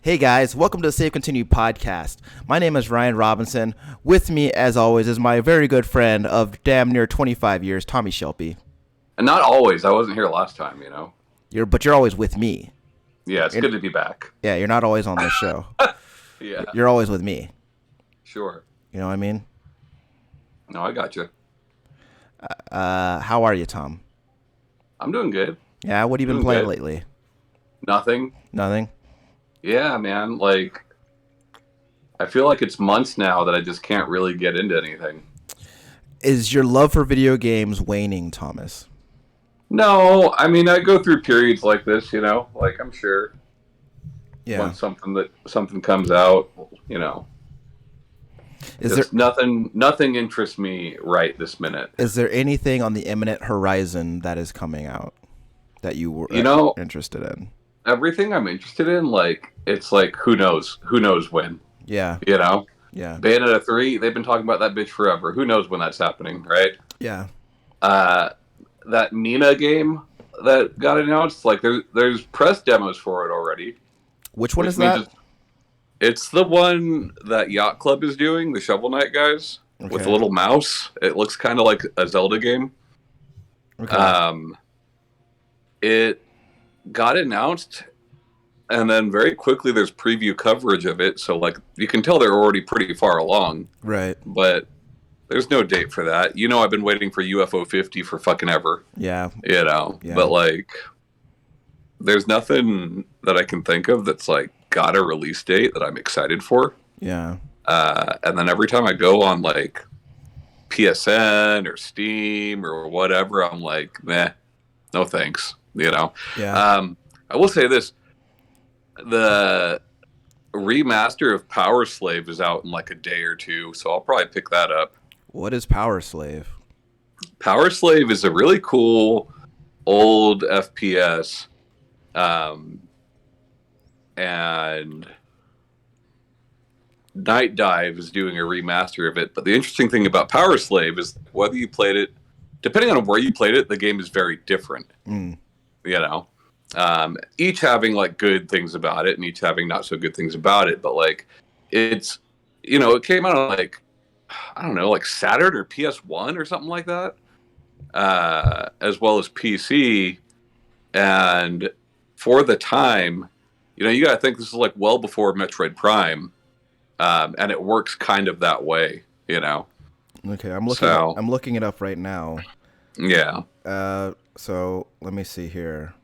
Hey guys, welcome to the Save Continue podcast. My name is Ryan Robinson. With me, as always, is my very good friend of damn near 25 years, Tommy Shelby. And not always. I wasn't here last time, you know. But you're always with me. Yeah, it's good to be back. Yeah, you're not always on this show. Yeah. You're always with me. Sure. You know what I mean? No, I got you. How are you, Tom? I'm doing good. Yeah, what have you been playing lately? Nothing. Nothing? Yeah, man. Like, I feel like it's months now that I just can't really get into anything. Is your love for video games waning, Thomas? No, I mean, I go through periods like this, you know. Like, I'm sure. Yeah. When something comes out, you know. Nothing interests me right this minute. Is there anything on the imminent horizon that is coming out that you were interested in? Everything I'm interested in, like, it's like, who knows when. Yeah. You know? Yeah. Bayonetta 3, they've been talking about that bitch forever. Who knows when that's happening, right? Yeah. That Nina game that got announced, like, there's press demos for it already. Which one is that? It's the one that Yacht Club is doing, the Shovel Knight guys, with a little mouse. It looks kind of like a Zelda game. Okay. It got announced, and then very quickly there's preview coverage of it, so like you can tell they're already pretty far along. Right. But there's no date for that. You know, I've been waiting for UFO 50 for fucking ever. Yeah. You know, but like there's nothing that I can think of that's like got a release date that I'm excited for. Yeah. And then every time I go on like PSN or Steam or whatever, I'm like, meh, no thanks. You know? Yeah. I will say this. The remaster of Power Slave is out in like a day or two, so I'll probably pick that up. What is Power Slave? Power Slave is a really cool old FPS. And Night Dive is doing a remaster of it. But the interesting thing about Power Slave is whether you played it, depending on where you played it, the game is very different. You know, each having like good things about it and each having not so good things about it. But like, it's, you know, it came out on like, I don't know, like Saturn or PS1 or something like that, as well as PC. And for the time, you know, you got to think this is like well before Metroid Prime, and it works kind of that way, you know. Okay, I'm looking it up right now. Yeah. So let me see here.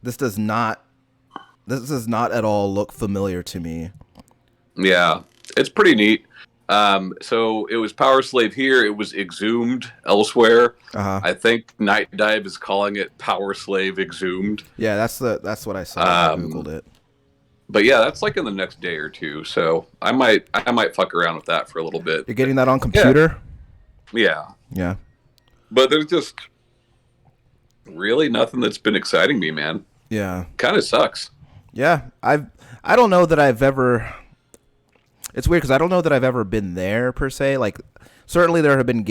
This does not at all look familiar to me. Yeah, it's pretty neat. So it was Power Slave here. It was exhumed elsewhere. I think Night Dive is calling it Power Slave Exhumed. Yeah, that's what I saw. I Googled it. But yeah, that's like in the next day or two. So I might fuck around with that for a little bit. You're getting that on computer? Yeah. Yeah. But there's just really nothing that's been exciting me, man. Yeah. Kind of sucks. Yeah, I don't know that I've ever. It's weird because I don't know that I've ever been there per se. Like, certainly there have been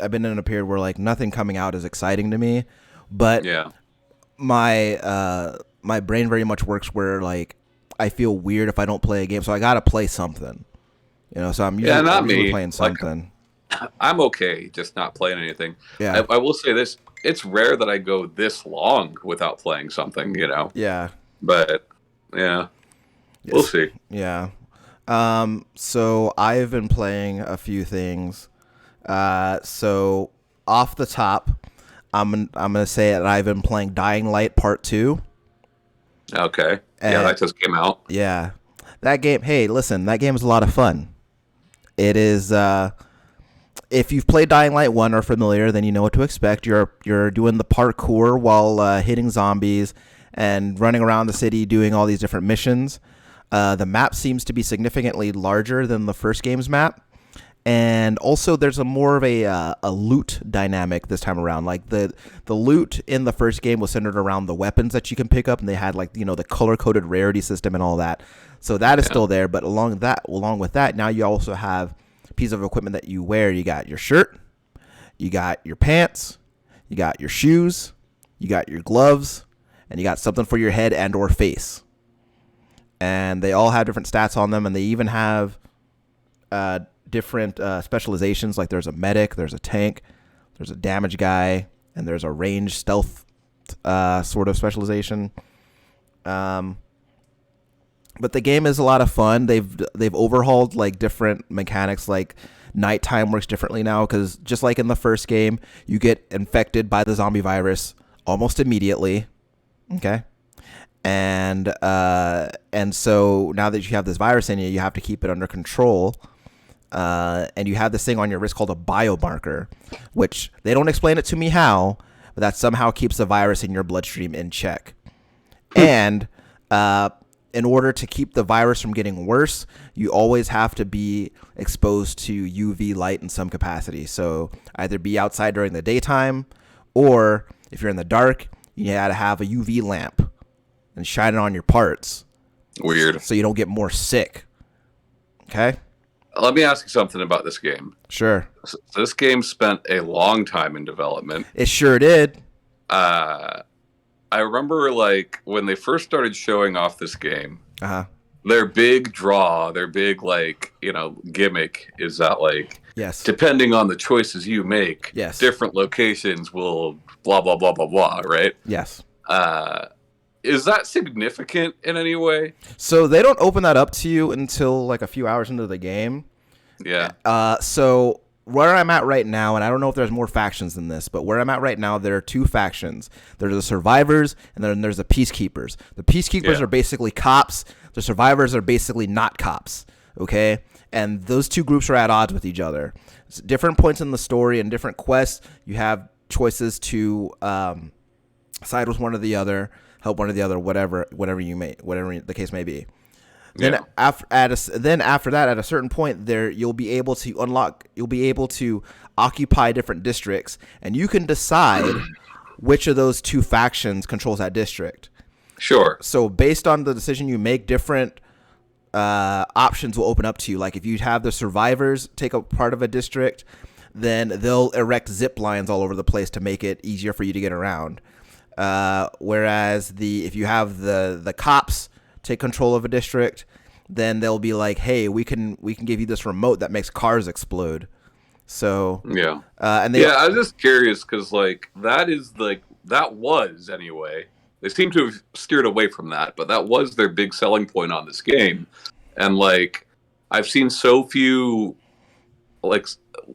I've been in a period where like nothing coming out is exciting to me, but yeah, my brain very much works where like I feel weird if I don't play a game, so I gotta play something. You know, so I'm usually playing something. Like, I'm okay just not playing anything. Yeah, I will say this: it's rare that I go this long without playing something. You know. Yeah. But yeah, yes. We'll see. Yeah. So I've been playing a few things. So off the top, I'm gonna say that I've been playing Dying Light Part 2. Okay. Yeah, that just came out. Yeah. That game, hey, listen, that game is a lot of fun. It is if you've played Dying Light 1 or are familiar, then you know what to expect. You're doing the parkour while hitting zombies and running around the city doing all these different missions. The map seems to be significantly larger than the first game's map. And also there's a more of a loot dynamic this time around. Like the loot in the first game was centered around the weapons that you can pick up, and they had like, you know, the color-coded rarity system and all that. So that is still there, but along with that, now you also have a piece of equipment that you wear. You got your shirt, you got your pants, you got your shoes, you got your gloves, and you got something for your head and or face. and they all have different stats on them, and they even have different specializations. Like there's a medic, there's a tank, there's a damage guy, and there's a range stealth sort of specialization. But the game is a lot of fun. They've overhauled like different mechanics. Like nighttime works differently now because just like in the first game, you get infected by the zombie virus almost immediately. Okay. And so now that you have this virus in you, you have to keep it under control. And you have this thing on your wrist called a biomarker, which they don't explain it to me how, but that somehow keeps the virus in your bloodstream in check. And in order to keep the virus from getting worse, you always have to be exposed to UV light in some capacity. So either be outside during the daytime, or if you're in the dark, you gotta have a UV lamp and shine it on your parts. Weird. So you don't get more sick. Okay? Let me ask you something about this game. Sure. So this game spent a long time in development. It sure did. I remember like when they first started showing off this game, their big draw, their big like, gimmick is that like, yes, depending on the choices you make, yes, different locations will blah, blah, blah, blah, blah, right? Yes. Is that significant in any way? So they don't open that up to you until like a few hours into the game. Yeah. So where I'm at right now, and I don't know if there's more factions than this, but where I'm at right now, there are two factions. There's the survivors, and then there's the peacekeepers. The peacekeepers are basically cops. The survivors are basically not cops. Okay? And those two groups are at odds with each other. So different points in the story and different quests, you have choices to side with one or the other, help one or the other, whatever the case may be. Then after that, at a certain point, you'll be able to occupy different districts, and you can decide which of those two factions controls that district. Sure. So based on the decision you make, different options will open up to you. Like if you have the survivors take a part of a district, then they'll erect zip lines all over the place to make it easier for you to get around. Whereas if you have the cops take control of a district, then they'll be like, hey, we can give you this remote that makes cars explode. So yeah. I was just curious because like that was anyway. They seem to have steered away from that, but that was their big selling point on this game. And like I've seen so few, like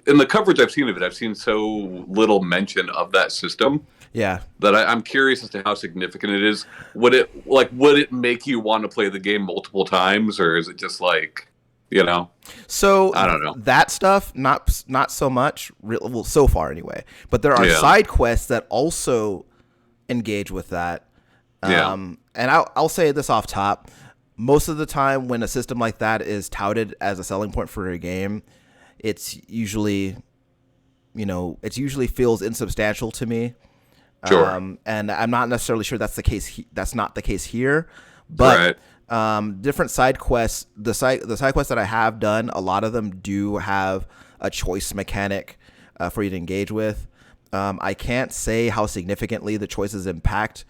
in the coverage I've seen of it, I've seen so little mention of that system. Yeah. That I'm curious as to how significant it is. Would it make you want to play the game multiple times, or is it just like, So I don't know. That stuff, not so much. Well, so far anyway. But there are side quests that also engage with that. And I'll say this off top. Most of the time, when a system like that is touted as a selling point for a game, it's usually feels insubstantial to me. Sure. And I'm not necessarily sure that's the case. That's not the case here, but different side quests. The side quests that I have done, a lot of them do have a choice mechanic for you to engage with. I can't say how significantly the choices impact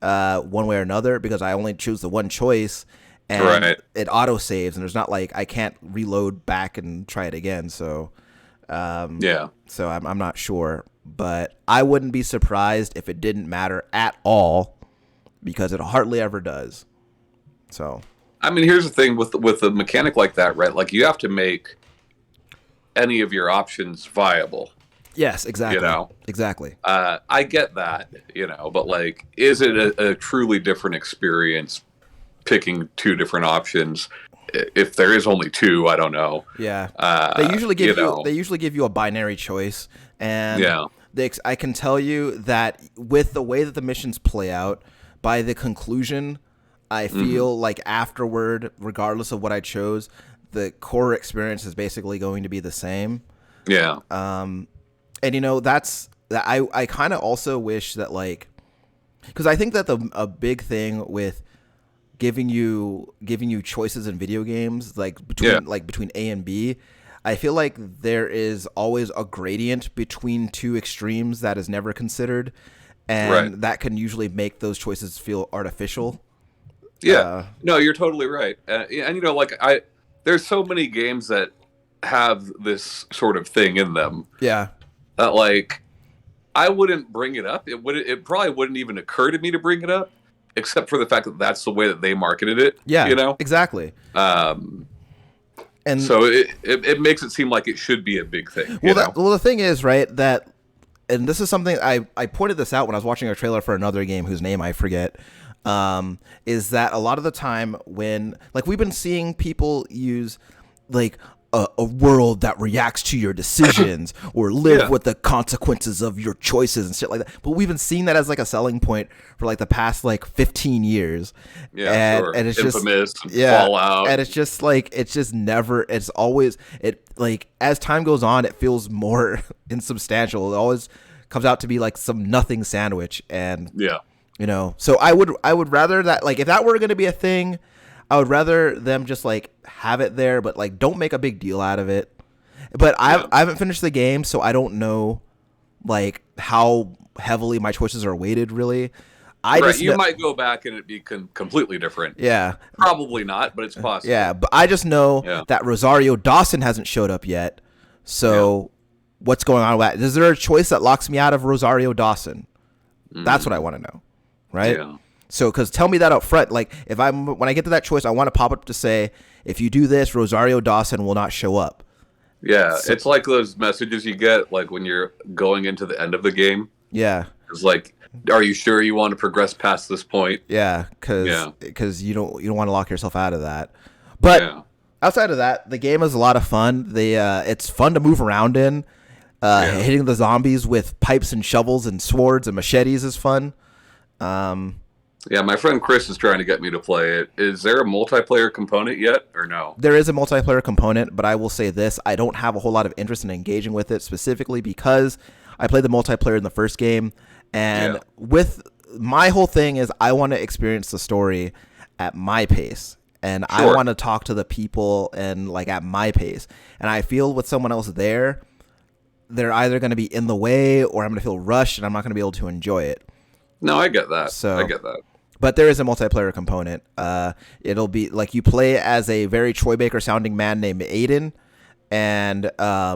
one way or another because I only choose the one choice, and it auto saves, and there's not like I can't reload back and try it again. So so I'm not sure. But I wouldn't be surprised if it didn't matter at all because it hardly ever does. So, I mean, here's the thing with a mechanic like that, right? Like you have to make any of your options viable. Yes, exactly. Exactly. I get that, but like, is it a truly different experience picking two different options? If there is only two, I don't know. Yeah. They usually give you a binary choice. And I can tell you that with the way that the missions play out, by the conclusion, I feel like afterward, regardless of what I chose, the core experience is basically going to be the same. Yeah. And that's that. I kind of also wish that because I think that a big thing with giving you choices in video games between A and B, I feel like there is always a gradient between two extremes that is never considered, and that can usually make those choices feel artificial. Yeah, no, you're totally right. And like there's so many games that have this sort of thing in them Yeah. that like I wouldn't bring it up. It probably wouldn't even occur to me to bring it up, except for the fact that that's the way that they marketed it. Yeah. Exactly. Um, And so it makes it seem like it should be a big thing. Well, the thing is, right, that, and this is something I pointed this out when I was watching a trailer for another game whose name I forget. Is that a lot of the time when, like, we've been seeing people use like a world that reacts to your decisions or live with the consequences of your choices and shit like that. But we've been seeing that as like a selling point for like the past like 15 years. Yeah, sure. And it's Infamous, just Fallout. And it's just like it's always like as time goes on, it feels more insubstantial. It always comes out to be like some nothing sandwich. And so I would rather that, like, if that were going to be a thing, I would rather them just like have it there, but like don't make a big deal out of it. But I haven't finished the game, so I don't know like how heavily my choices are weighted. Really, you might go back and it'd be completely different. Yeah, probably not, but it's possible. Yeah, but I just know that Rosario Dawson hasn't showed up yet. So what's going on with that? Is there a choice that locks me out of Rosario Dawson? That's what I want to know, right? Yeah. So, because tell me that up front. Like, when I get to that choice, I want to pop up to say, if you do this, Rosario Dawson will not show up. Yeah, so, it's like those messages you get, like when you're going into the end of the game. Yeah, it's like, are you sure you want to progress past this point? Yeah, because you don't want to lock yourself out of that. But outside of that, the game is a lot of fun. It's fun to move around in. Hitting the zombies with pipes and shovels and swords and machetes is fun. Yeah, my friend Chris is trying to get me to play it. Is there a multiplayer component yet, or no? There is a multiplayer component, but I will say this. I don't have a whole lot of interest in engaging with it, specifically because I played the multiplayer in the first game. And with my whole thing is I want to experience the story at my pace. And I want to talk to the people and like at my pace. And I feel with someone else there, they're either going to be in the way or I'm going to feel rushed and I'm not going to be able to enjoy it. No, I get that. I get that. But there is a multiplayer component. It'll be like you play as a very Troy Baker sounding man named Aiden, and I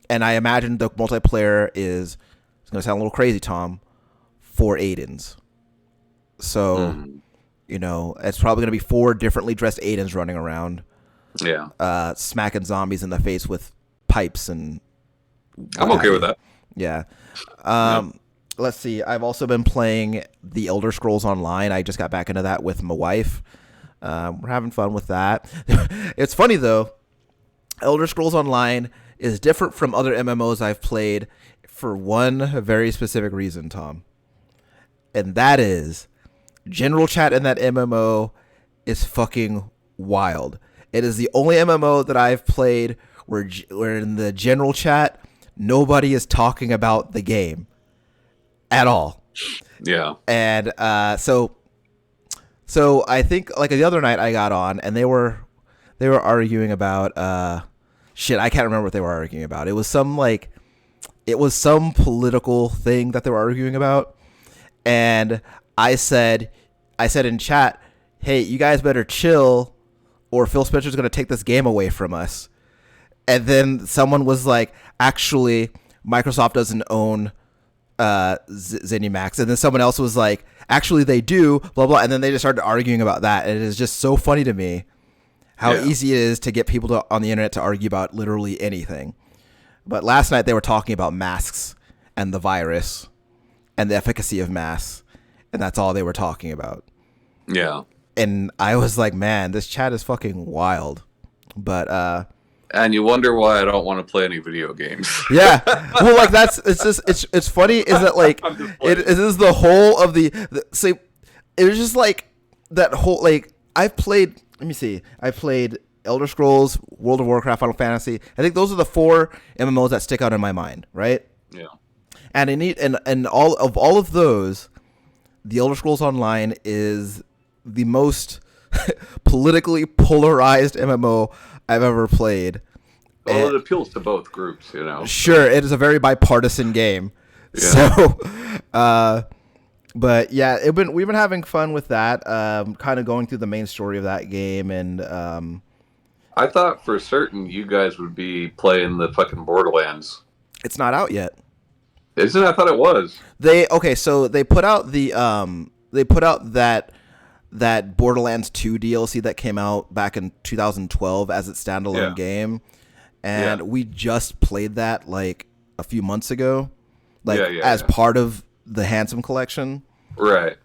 imagine the multiplayer is, it's going to sound a little crazy, Tom, 4 Aidens. So, it's probably going to be 4 differently dressed Aidens running around. Yeah. Smacking zombies in the face with pipes and. I'm okay with that. Yeah. Let's see. I've also been playing The Elder Scrolls Online. I just got back into that with my wife. We're having fun with that. It's funny, though. Elder Scrolls Online is different from other MMOs I've played for one very specific reason, Tom. And that is general chat in that MMO is fucking wild. It is the only MMO that I've played where in the general chat, nobody is talking about the game at all. Yeah. And so I think like the other night I got on and they were arguing about shit, I can't remember what they were arguing about. It was some political thing that they were arguing about. And I said in chat, "Hey, you guys better chill or Phil Spencer's going to take this game away from us." And then someone was like, "Actually, Microsoft doesn't own ZeniMax." And then someone else was like, "Actually they do, blah blah," and then they just started arguing about that. And it is just so funny to me how easy it is to get people on the internet to argue about literally anything. But last night they were talking about masks and the virus and the efficacy of masks, and that's all they were talking about. Yeah. And I was like, man, this chat is fucking wild. But and you wonder why I don't want to play any video games. Yeah. Well, like it's funny is that like it is the whole of the say it was just like that whole like I've played Elder Scrolls, World of Warcraft, Final Fantasy. I think those are the 4 MMOs that stick out in my mind, right? Yeah. And all of those, the Elder Scrolls Online is the most politically polarized MMO I've ever played. Well, it appeals to both groups, Sure, it is a very bipartisan game. Yeah. So, But yeah, we've been having fun with that. Kind of going through the main story of that game, and I thought for certain you guys would be playing the fucking Borderlands. it's not out yet. Isn't it? I thought it was. So they put out that Borderlands 2 DLC that came out back in 2012 as its standalone game, and we just played that like a few months ago, as part of the Handsome Collection. Right.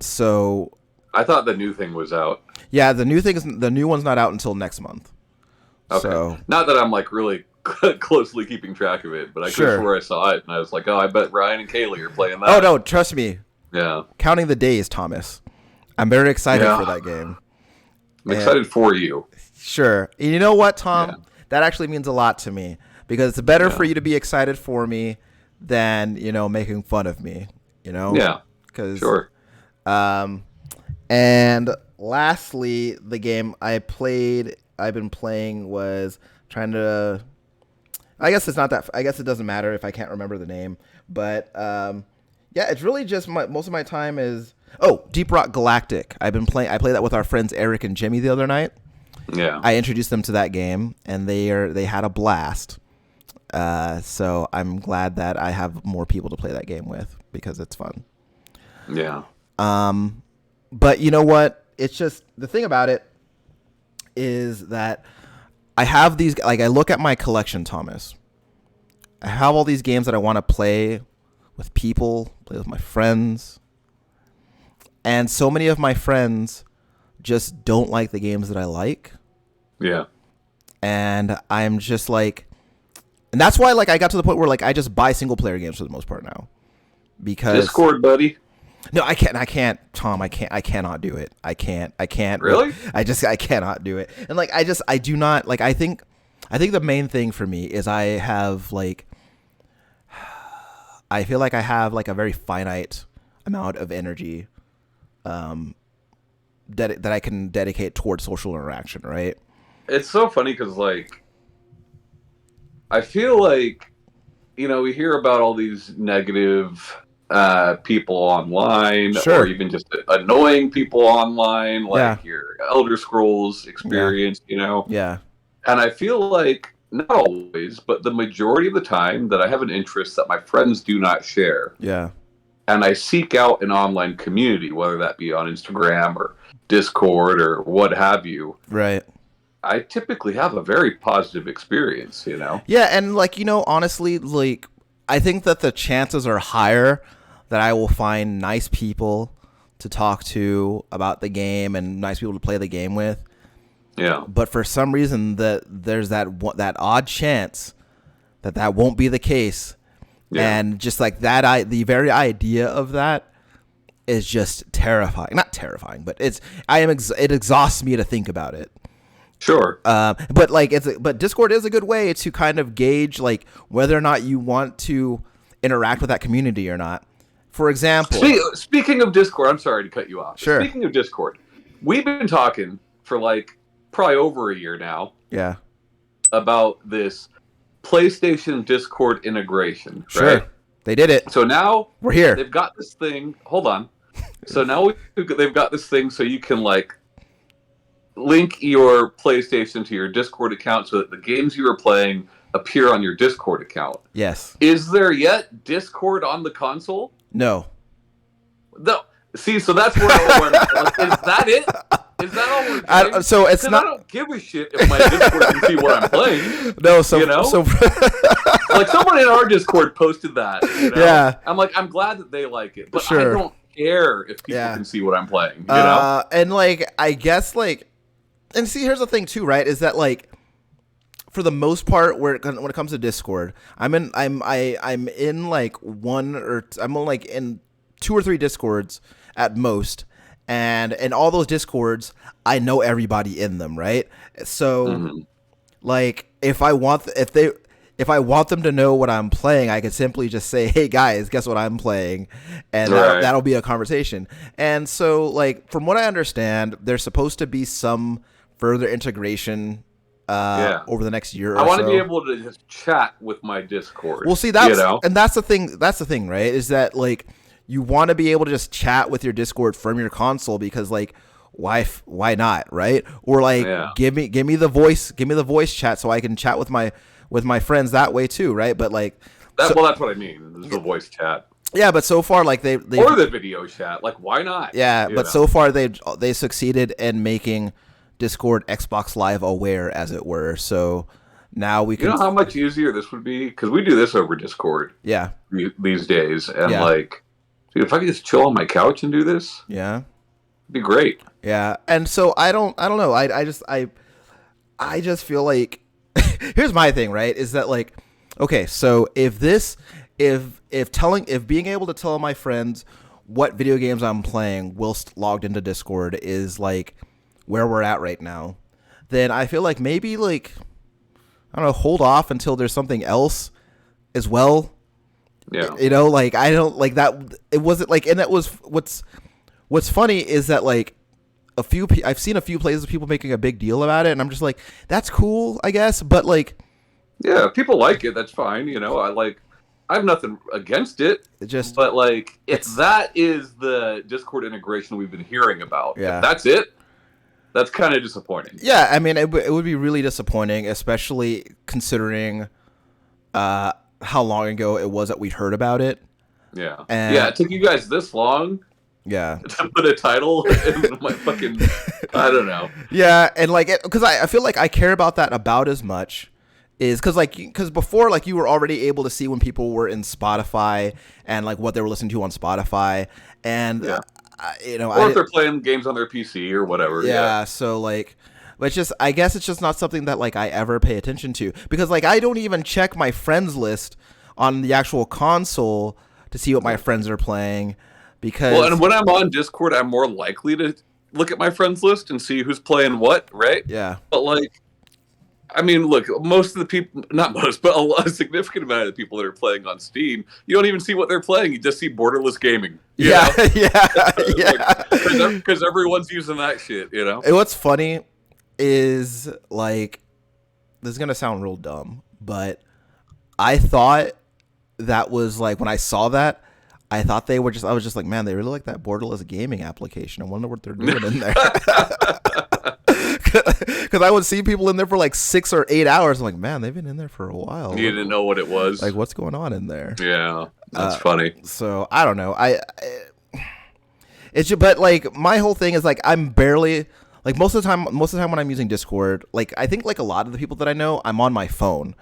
So I thought the new thing was out. Yeah, the new one's not out until next month. Okay. So not that I'm like really closely keeping track of it, but I could swear I saw it and I was like, oh, I bet Ryan and Kaylee are playing that. Oh no, trust me. Yeah. Counting the days, Thomas. I'm very excited for that game. I'm excited for you. Sure. And you know what, Tom? Yeah. That actually means a lot to me because it's better for you to be excited for me than, making fun of me, Yeah. Sure. And lastly, the game I've been playing was trying to, I guess it doesn't matter if I can't remember the name, but, it's really just most of my time is, Deep Rock Galactic. I played that with our friends Eric and Jimmy the other night. Yeah. I introduced them to that game and they had a blast. So I'm glad that I have more people to play that game with because it's fun. Yeah. But you know what? It's just the thing about it is that I have these, I look at my collection, Thomas. I have all these games that I want to play with people, play with my friends. And so many of my friends just don't like the games that I like. Yeah. And I'm just like, and that's why I got to the point where I just buy single player games for the most part now. Because Discord, buddy. No, I can't, Tom. I cannot do it. I can't. Really? I cannot do it. And I do not I think the main thing for me is I feel like I have a very finite amount of energy, that I can dedicate towards social interaction. Right. It's so funny because I feel like, we hear about all these negative people online, or even just annoying people online, your Elder Scrolls experience, Yeah. And I feel like, not always, but the majority of the time that I have an interest that my friends do not share. Yeah. And I seek out an online community, whether that be on Instagram or Discord or what have you. Right. I typically have a very positive experience, Yeah, and honestly, I think that the chances are higher that I will find nice people to talk to about the game and nice people to play the game with. Yeah. But for some reason there's that odd chance that won't be the case. Yeah. And just the very idea of that is just terrifying. Not terrifying, but it exhausts me to think about it. Sure. But Discord is a good way to kind of gauge whether or not you want to interact with that community or not. For example, speaking of Discord, I'm sorry to cut you off. Sure. Speaking of Discord, we've been talking for probably over a year now. Yeah. About this PlayStation Discord integration. Sure. Right? They did it. So now we're here. They've got this thing. Hold on. So now they've got this thing so you can link your PlayStation to your Discord account so that the games you are playing appear on your Discord account. Yes. Is there yet Discord on the console? No. No. See, so that's where is that it? Is that all we're doing? So it's not. I don't give a shit if my Discord can see what I'm playing. No, so someone in our Discord posted that. Yeah. I'm glad that they like it, but sure. I don't care if people can see what I'm playing. You know? And I guess and see, here's the thing too, right? Is that for the most part, when it comes to Discord, I'm in two or three Discords at most, and in all those Discords, I know everybody in them, right? So, if I want them to know what I'm playing, I could simply just say, "Hey guys, guess what I'm playing," and that'll be a conversation. And so, from what I understand, there's supposed to be some further integration over the next year or so. I want to be able to just chat with my Discord. Well, see, that's the thing. That's the thing, right? Is that you want to be able to just chat with your Discord from your console because like why not, right? Or like give me the voice chat so I can chat with my friends that way too, right? But like that's what I mean. The voice chat. Yeah, but so far like they or the video chat, like why not? Yeah, but so far they succeeded in making Discord Xbox Live aware, as it were. So now we can. You know how much easier this would be because we do this over Discord. Yeah. These days, and like, dude, if I could just chill on my couch and do this, yeah, it'd be great. Yeah, and so I don't know. I just feel like here's my thing, right? Is that like, okay, so if being able to tell my friends what video games I'm playing whilst logged into Discord is like where we're at right now, then I feel like maybe like I don't know, hold off until there's something else as well. Yeah, you know, like I don't like that. It wasn't like, and that was what's funny is that like I've seen a few places of people making a big deal about it, and I'm just like, that's cool, I guess, but like, yeah, people like it. That's fine. You know, I have nothing against it. But like, if that is the Discord integration we've been hearing about, if that's it, that's kind of disappointing. Yeah, I mean, it would be really disappointing, especially considering how long ago it was that we heard about it. Yeah, it took you guys this long. Yeah, to put a title in my fucking, I don't know. Yeah, and like, because I feel like I care about that about as much, is because before, like, you were already able to see when people were in Spotify and like what they were listening to on Spotify, and you know, or if they're playing games on their PC or whatever. Yeah, so like, but I guess it's just not something that like I ever pay attention to, because like I don't even check my friends list on the actual console to see what my friends are playing. Because and when I'm on Discord, I'm more likely to look at my friends list and see who's playing what, right? Yeah. But like, I mean, look, most of the people, not most, but a significant amount of the people that are playing on Steam, you don't even see what they're playing. You just see Borderless Gaming. Yeah, Because everyone's using that shit, you know? And what's funny is, like, this is going to sound real dumb, but I thought that was, like, when I saw that, I thought I was just like, man, they really like that Borderless Gaming application. I wonder what they're doing in there. Because I would see people in there for like 6 or 8 hours. I'm like, man, they've been in there for a while. You didn't know what it was. Like, what's going on in there? Yeah, that's funny. So I don't know. It's just, but like my whole thing is like I'm barely like most of the time when I'm using Discord, like I think like a lot of the people that I know, I'm on my phone.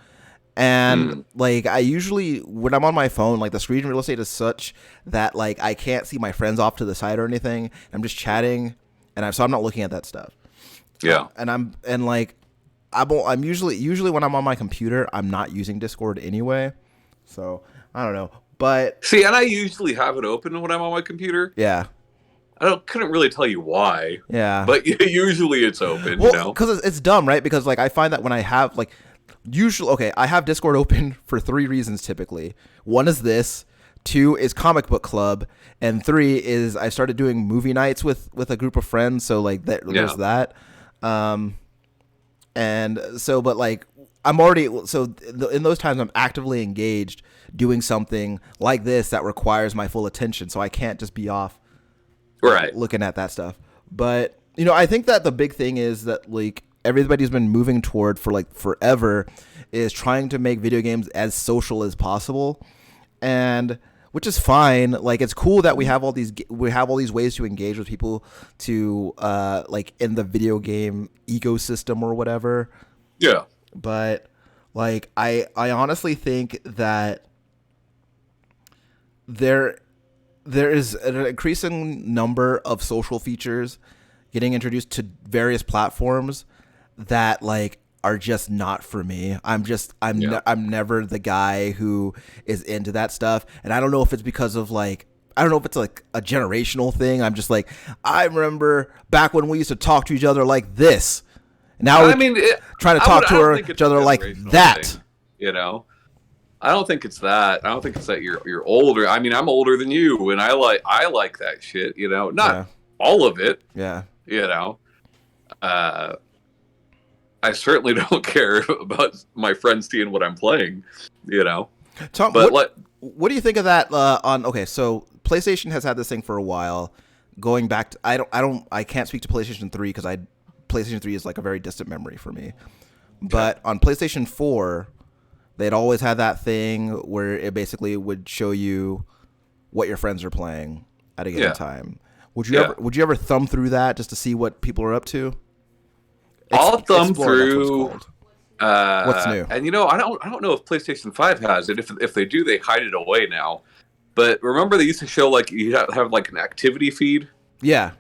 And like I usually, when I'm on my phone, like the screen real estate is such that like I can't see my friends off to the side or anything. I'm just chatting, and so I'm not looking at that stuff. Yeah. And I'm usually when I'm on my computer, I'm not using Discord anyway. So I don't know, but see, and I usually have it open when I'm on my computer. Yeah. Couldn't really tell you why. Yeah. But usually it's open. Well, you know, because it's dumb, right? Because like I find that when I have like. I have Discord open for 3 reasons typically. 1 is this, 2 is comic book club, and 3 is I started doing movie nights with a group of friends. So like there's that. And so, but like I'm already, in those times I'm actively engaged doing something like this that requires my full attention. So I can't just be off looking at that stuff. But, you know, I think that the big thing is that like, everybody's been moving toward for like forever is trying to make video games as social as possible, and which is fine. Like it's cool that we have all these ways to engage with people to like in the video game ecosystem or whatever. Yeah. But like I honestly think that there is an increasing number of social features getting introduced to various platforms that like are just not for me. I'm never the guy who is into that stuff, and I don't know if it's because of like I don't know if it's like a generational thing. I'm just like, I remember back when we used to talk to each other like this. Now trying to talk to each other like that. Thing, you know, I don't think it's that. I don't think it's that you're older. I mean, I'm older than you, and I like that shit. You know, not all of it. Yeah. You know, I certainly don't care about my friends seeing what I'm playing, you know. Tom, what do you think of that? So PlayStation has had this thing for a while. Going back to I can't speak to PlayStation 3 because PlayStation 3 is like a very distant memory for me. But on PlayStation 4, they'd always had that thing where it basically would show you what your friends are playing at a given time. Would you ever thumb through that just to see what people are up to? I'll thumb through. What's new? And I don't know if PlayStation 5 has it. If they do, they hide it away now. But remember, they used to show like you have like an activity feed. Yeah.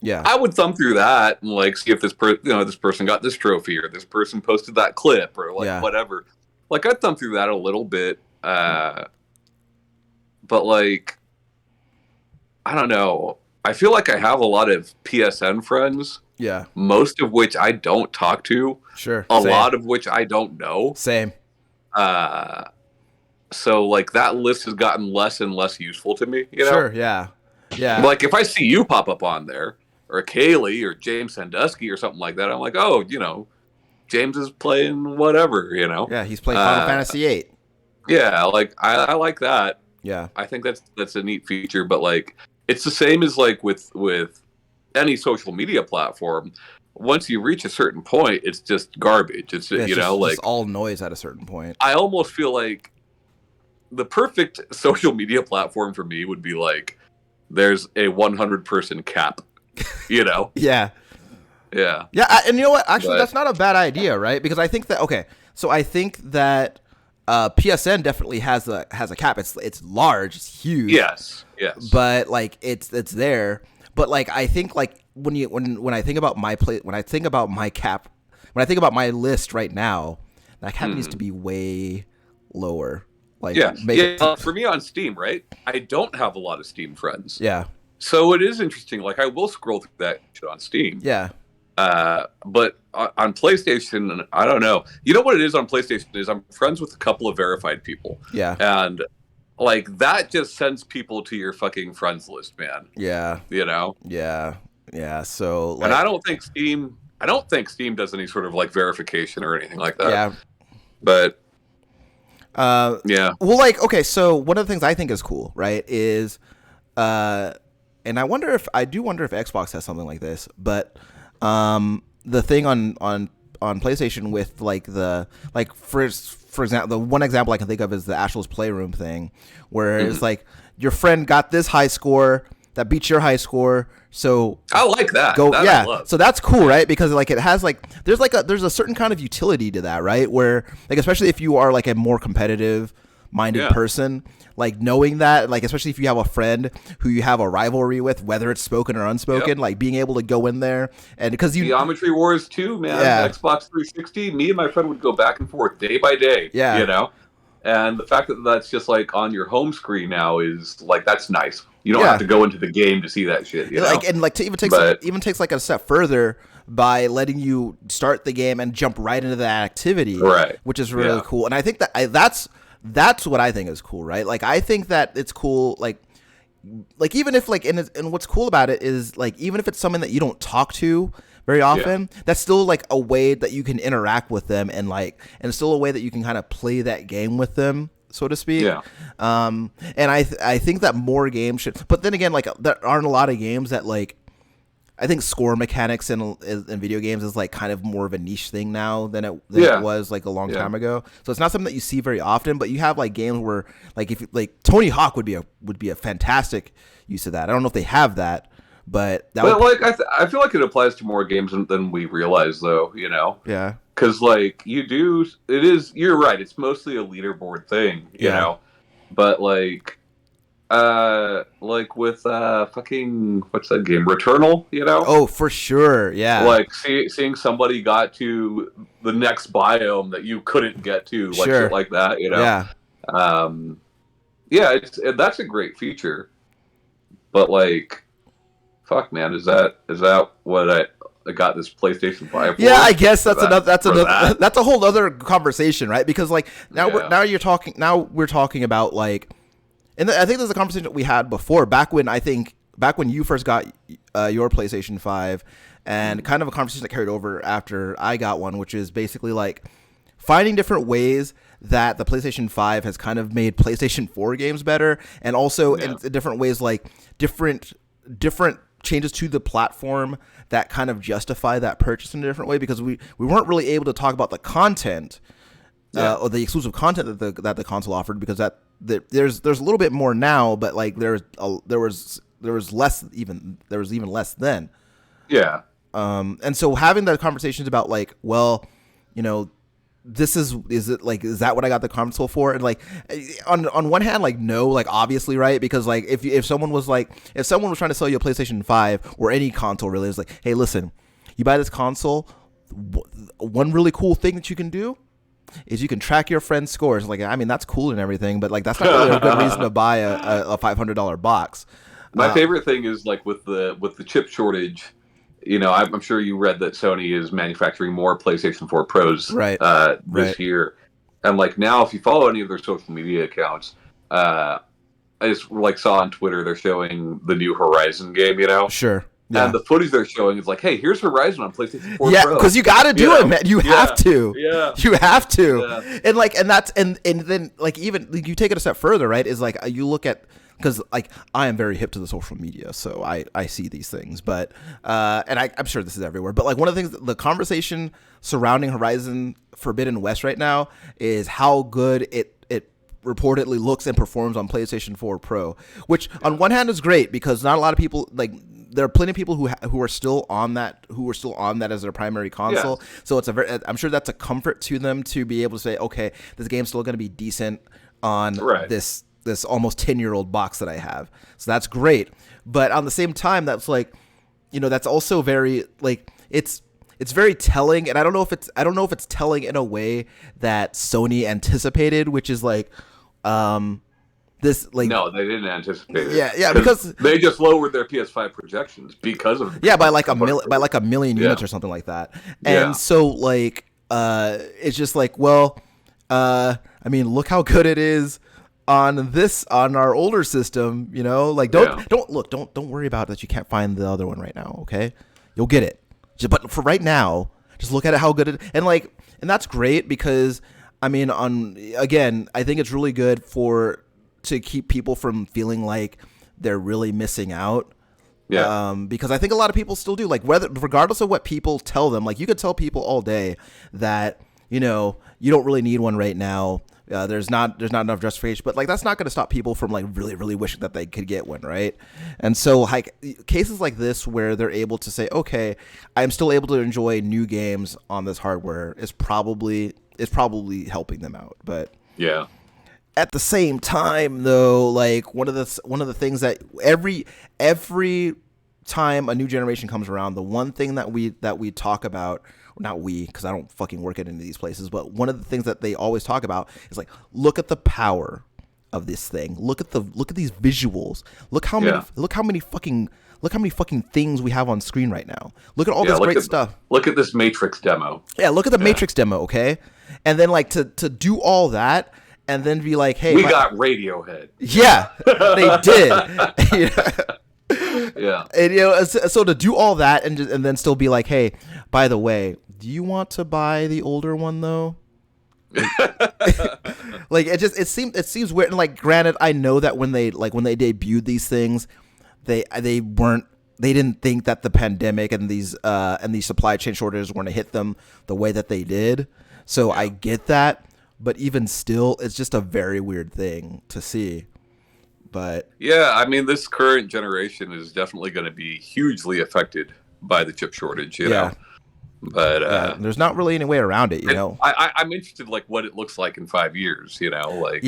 I would thumb through that and like see if this person got this trophy or this person posted that clip or like whatever. Like I'd thumb through that a little bit, but like I don't know. I feel like I have a lot of PSN friends. Yeah. Most of which I don't talk to. Sure. A lot of which I don't know. Same. So like that list has gotten less and less useful to me. Sure. Yeah. Yeah. Like if I see you pop up on there, or Kaylee, or James Sandusky, or something like that, I'm like, oh, James is playing whatever, Yeah, he's playing Final Fantasy VIII. Yeah, like I like that. Yeah. I think that's a neat feature, but like it's the same as like with any social media platform. Once you reach a certain point, it's just garbage. It's just all noise at a certain point. I almost feel like the perfect social media platform for me would be like there's a 100-person cap. Yeah. Yeah. And you know what? Actually, that's not a bad idea, right? Because I think that PSN definitely has a cap. It's large, it's huge. Yes. But like it's there. But like I think like when I think about my cap, when I think about my list right now, that cap needs to be way lower. Like for me on Steam, right? I don't have a lot of Steam friends. Yeah. So it is interesting. Like I will scroll through that shit on Steam. Yeah. But on PlayStation, I don't know. You know what it is on PlayStation is I'm friends with a couple of verified people. Yeah. And like that just sends people to your fucking friends list, man. Yeah. Yeah. Yeah. So and I don't think Steam does any sort of like verification or anything like that. Yeah. But yeah. Well, like, okay, so one of the things I think is cool, right, is and I wonder if Xbox has something like this, but the thing on PlayStation with like for example, the one example I can think of is the Ashley's Playroom thing, where it's like your friend got this high score that beats your high score, so I like that. I love. So that's cool, right? Because like it has like there's a certain kind of utility to that, right? Where like especially if you are like a more competitive minded person, like knowing that, like especially if you have a friend who you have a rivalry with, whether it's spoken or unspoken, like being able to go in there and because Geometry Wars 2, man, Xbox 360, me and my friend would go back and forth day by day. And the fact that that's just like on your home screen now is like that's nice. You don't have to go into the game to see that shit. Even takes like a step further by letting you start the game and jump right into that activity, right? Which is really cool. And I think that that's what I think is cool, right? Like I think that it's cool, like even if like and what's cool about it is like even if it's someone that you don't talk to very often, that's still like a way that you can interact with them and it's still a way that you can kind of play that game with them, so to speak. And I think that more games should, but then again, like there aren't a lot of games that like I think score mechanics in video games is like kind of more of a niche thing now than it was like a long time ago. So it's not something that you see very often, but you have like games where like if like Tony Hawk would be a fantastic use of that. I don't know if they have that, but I feel like it applies to more games than we realize, though. Yeah. Because like you're right. It's mostly a leaderboard thing, you know, but like with fucking what's that game? Returnal, Oh, for sure, yeah. Like seeing somebody got to the next biome that you couldn't get to, like shit like that, Yeah. That's a great feature, but like. Fuck, man, is that what I got this PlayStation 5 for? Yeah, I guess that's a whole other conversation, right? Because like now we're talking about like, and I think there's a conversation that we had before back when you first got your PlayStation 5, and kind of a conversation that carried over after I got one, which is basically like finding different ways that the PlayStation 5 has kind of made PlayStation 4 games better, and also in different ways, like different changes to the platform that kind of justify that purchase in a different way, because we weren't really able to talk about the content or the exclusive content that the console offered, because there's a little bit more now, but like there was even less then. Yeah. And so having the conversations about like, well, is that what I got the console for? And like, on one hand, like, no, like obviously, right? Because like if someone was trying to sell you a PlayStation 5 or any console, really, it's like, hey, listen, you buy this console, one really cool thing that you can do is you can track your friends' scores. Like, I mean, that's cool and everything, but like that's not really a good reason to buy a $500 box. My favorite thing is like with the chip shortage. I'm sure you read that Sony is manufacturing more PlayStation 4 Pros this year. And like now, if you follow any of their social media accounts, I just like saw on Twitter they're showing the new Horizon game. Sure. Yeah. And the footage they're showing is like, hey, here's Horizon on PlayStation 4 Pro. Yeah, because you got to do it, man. You have to. Yeah. You have to. Yeah. And like, and then like even you take it a step further, right? Is like you look at. Because like I am very hip to the social media, so I see these things, but and I'm sure this is everywhere. But like one of the things, the conversation surrounding Horizon Forbidden West right now is how good it reportedly looks and performs on PlayStation 4 Pro, which on one hand is great because not a lot of people like. There are plenty of people who are still on that as their primary console. Yeah. So I'm sure that's a comfort to them to be able to say, okay, this game's still going to be decent on this almost 10-year-old box that I have. So that's great. But on the same time, that's like, that's also very like it's very telling. And I don't know if it's telling in a way that Sony anticipated, which is like, this like no, they didn't anticipate it. Yeah, because they just lowered their PS5 projections because of by like a million units or something like that. And so like it's just like, well, I mean, look how good it is on our older system, like don't worry about that you can't find the other one right now, okay? You'll get it. But for right now, just look at how good it and that's great because I mean I think it's really good to keep people from feeling like they're really missing out. Yeah. Because I think a lot of people still do, like regardless of what people tell them, like you could tell people all day that, you don't really need one right now. There's not enough justification, but like that's not going to stop people from like really, really wishing that they could get one, right? And so like cases like this where they're able to say, okay, I'm still able to enjoy new games on this hardware is probably helping them out. But yeah. At the same time, though, like one of the things that every time a new generation comes around, the one thing that we talk about, not we, because I don't fucking work at any of these places, but one of the things that they always talk about is like, look at the power of this thing. Look at these visuals. Look how many fucking things we have on screen right now. Look at all this great stuff. Look at this Matrix demo. Yeah, look at the Matrix demo, okay? And then like to do all that. And then be like, hey, we got Radiohead. Yeah, they did. Yeah. And so to do all that and then still be like, hey, by the way, do you want to buy the older one though? Like it seems weird. And like, granted, I know that when they debuted these things, they didn't think that the pandemic and these supply chain shortages were going to hit them the way that they did. So I get that. But even still, it's just a very weird thing to see. But yeah, I mean, this current generation is definitely going to be hugely affected by the chip shortage, you know. But there's not really any way around it, you know. I'm interested, like, what it looks like in 5 years, like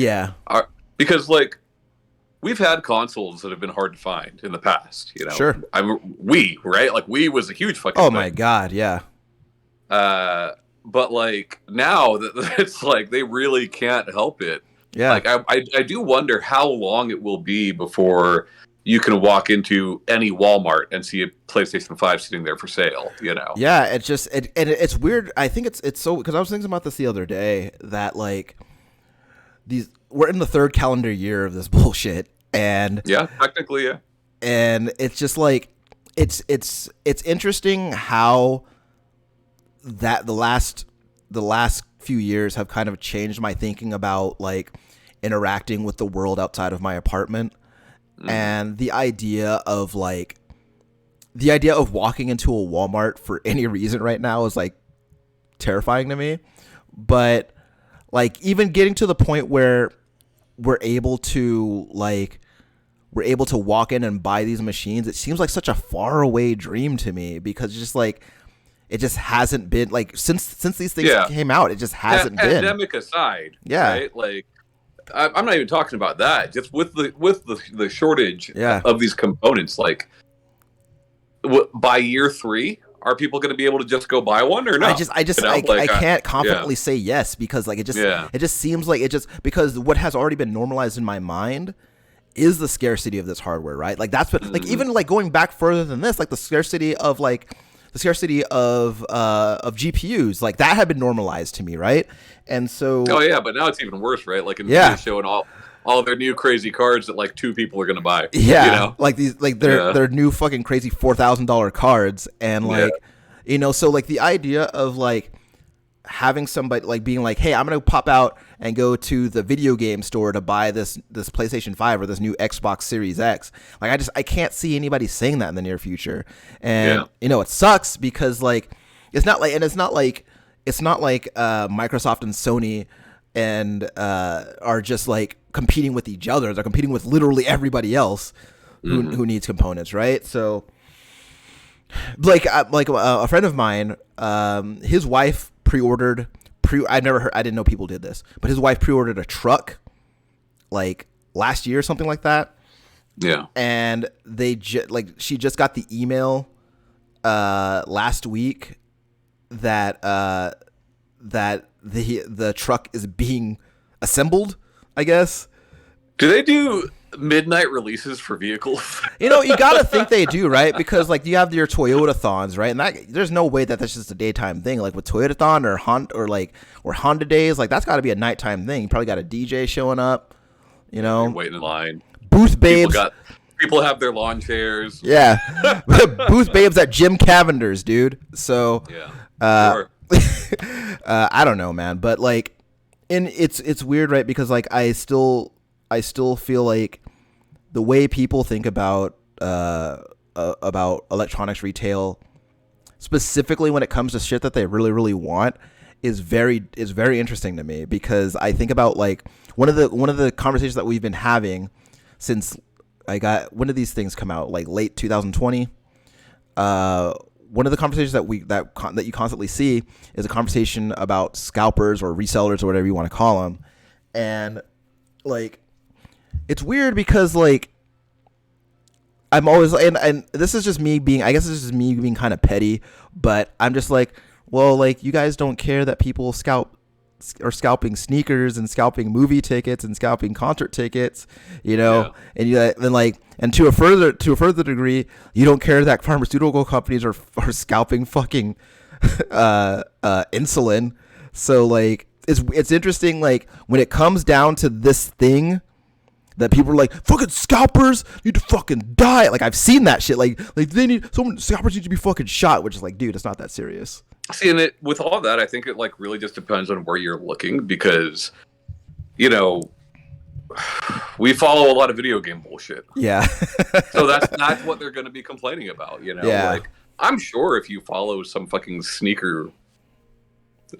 because like we've had consoles that have been hard to find in the past, Sure. Wii, right? Like Wii was a huge fucking thing. Oh my god, yeah. But like now it's like they really can't help it. Yeah. Like I do wonder how long it will be before you can walk into any Walmart and see a PlayStation 5 sitting there for sale, Yeah, it's just and it's weird. I think it's so, because I was thinking about this the other day that like we're in the third calendar year of this bullshit, and yeah, technically, yeah. And it's just like it's interesting how that the last the last few years have kind of changed my thinking about like interacting with the world outside of my apartment. And the idea of walking into a Walmart for any reason right now is like terrifying to me. But like even getting to the point where we're able to walk in and buy these machines, it seems like such a far away dream to me, because it's just like it just hasn't been like since these things came out, it just hasn't been. Pandemic aside, right? Like I'm not even talking about that. Just with the shortage of these components, like by year 3, are people going to be able to just go buy one or not? I can't confidently say yes, because like it just seems like because what has already been normalized in my mind is the scarcity of this hardware, right? Like that's what like even like going back further than this, like the scarcity of GPUs, like that had been normalized to me, right? And so but now it's even worse, right? Like Nvidia's showing all their new crazy cards that like 2 people are going to buy. Yeah, you know? Like these, like their new fucking crazy $4,000 cards, and like you know, so like the idea of like having somebody like being like, hey, I'm gonna pop out and go to the video game store to buy this PlayStation 5 or this new Xbox Series X. Like I can't see anybody saying that in the near future. And you know, it sucks because like it's not like Microsoft and Sony and are just like competing with each other. They're competing with literally everybody else who needs components, right? So like a friend of mine, his wife I didn't know people did this, but his wife pre-ordered a truck like last year or something like that. Yeah. And she just got the email last week that the truck is being assembled, I guess. Do they do midnight releases for vehicles? You know, you gotta think they do, right? Because like you have your Toyota-thons, right? And there's no way that that's just a daytime thing. Like with Toyota-thon or Honda Days, like that's got to be a nighttime thing. You probably got a DJ showing up, you know, you're waiting in line. Booth babes. People have their lawn chairs. Yeah, booth babes at Jim Cavender's, dude. So sure. I don't know, man, but like, and it's weird, right? Because like I still feel like the way people think about electronics retail, specifically when it comes to shit that they really, really want, is very interesting to me, because I think about like one of the conversations that we've been having since when did these things come out? Like late 2020. One of the conversations that you constantly see is a conversation about scalpers or resellers or whatever you want to call them, and like it's weird because like I'm always and this is just me being, I guess this is me being kind of petty, but I'm just like, well, like you guys don't care that people scalping sneakers and scalping movie tickets and scalping concert tickets, you know, and and to a further degree, you don't care that pharmaceutical companies are scalping fucking insulin. So like it's interesting, like when it comes down to this thing that people are like, fucking scalpers need to fucking die. Like I've seen that shit. Like scalpers need to be fucking shot, which is like, dude, it's not that serious. See, and with all that, I think it like really just depends on where you're looking, because, you know, we follow a lot of video game bullshit. Yeah. So that's what they're going to be complaining about, you know? Yeah. Like, I'm sure if you follow some fucking sneaker,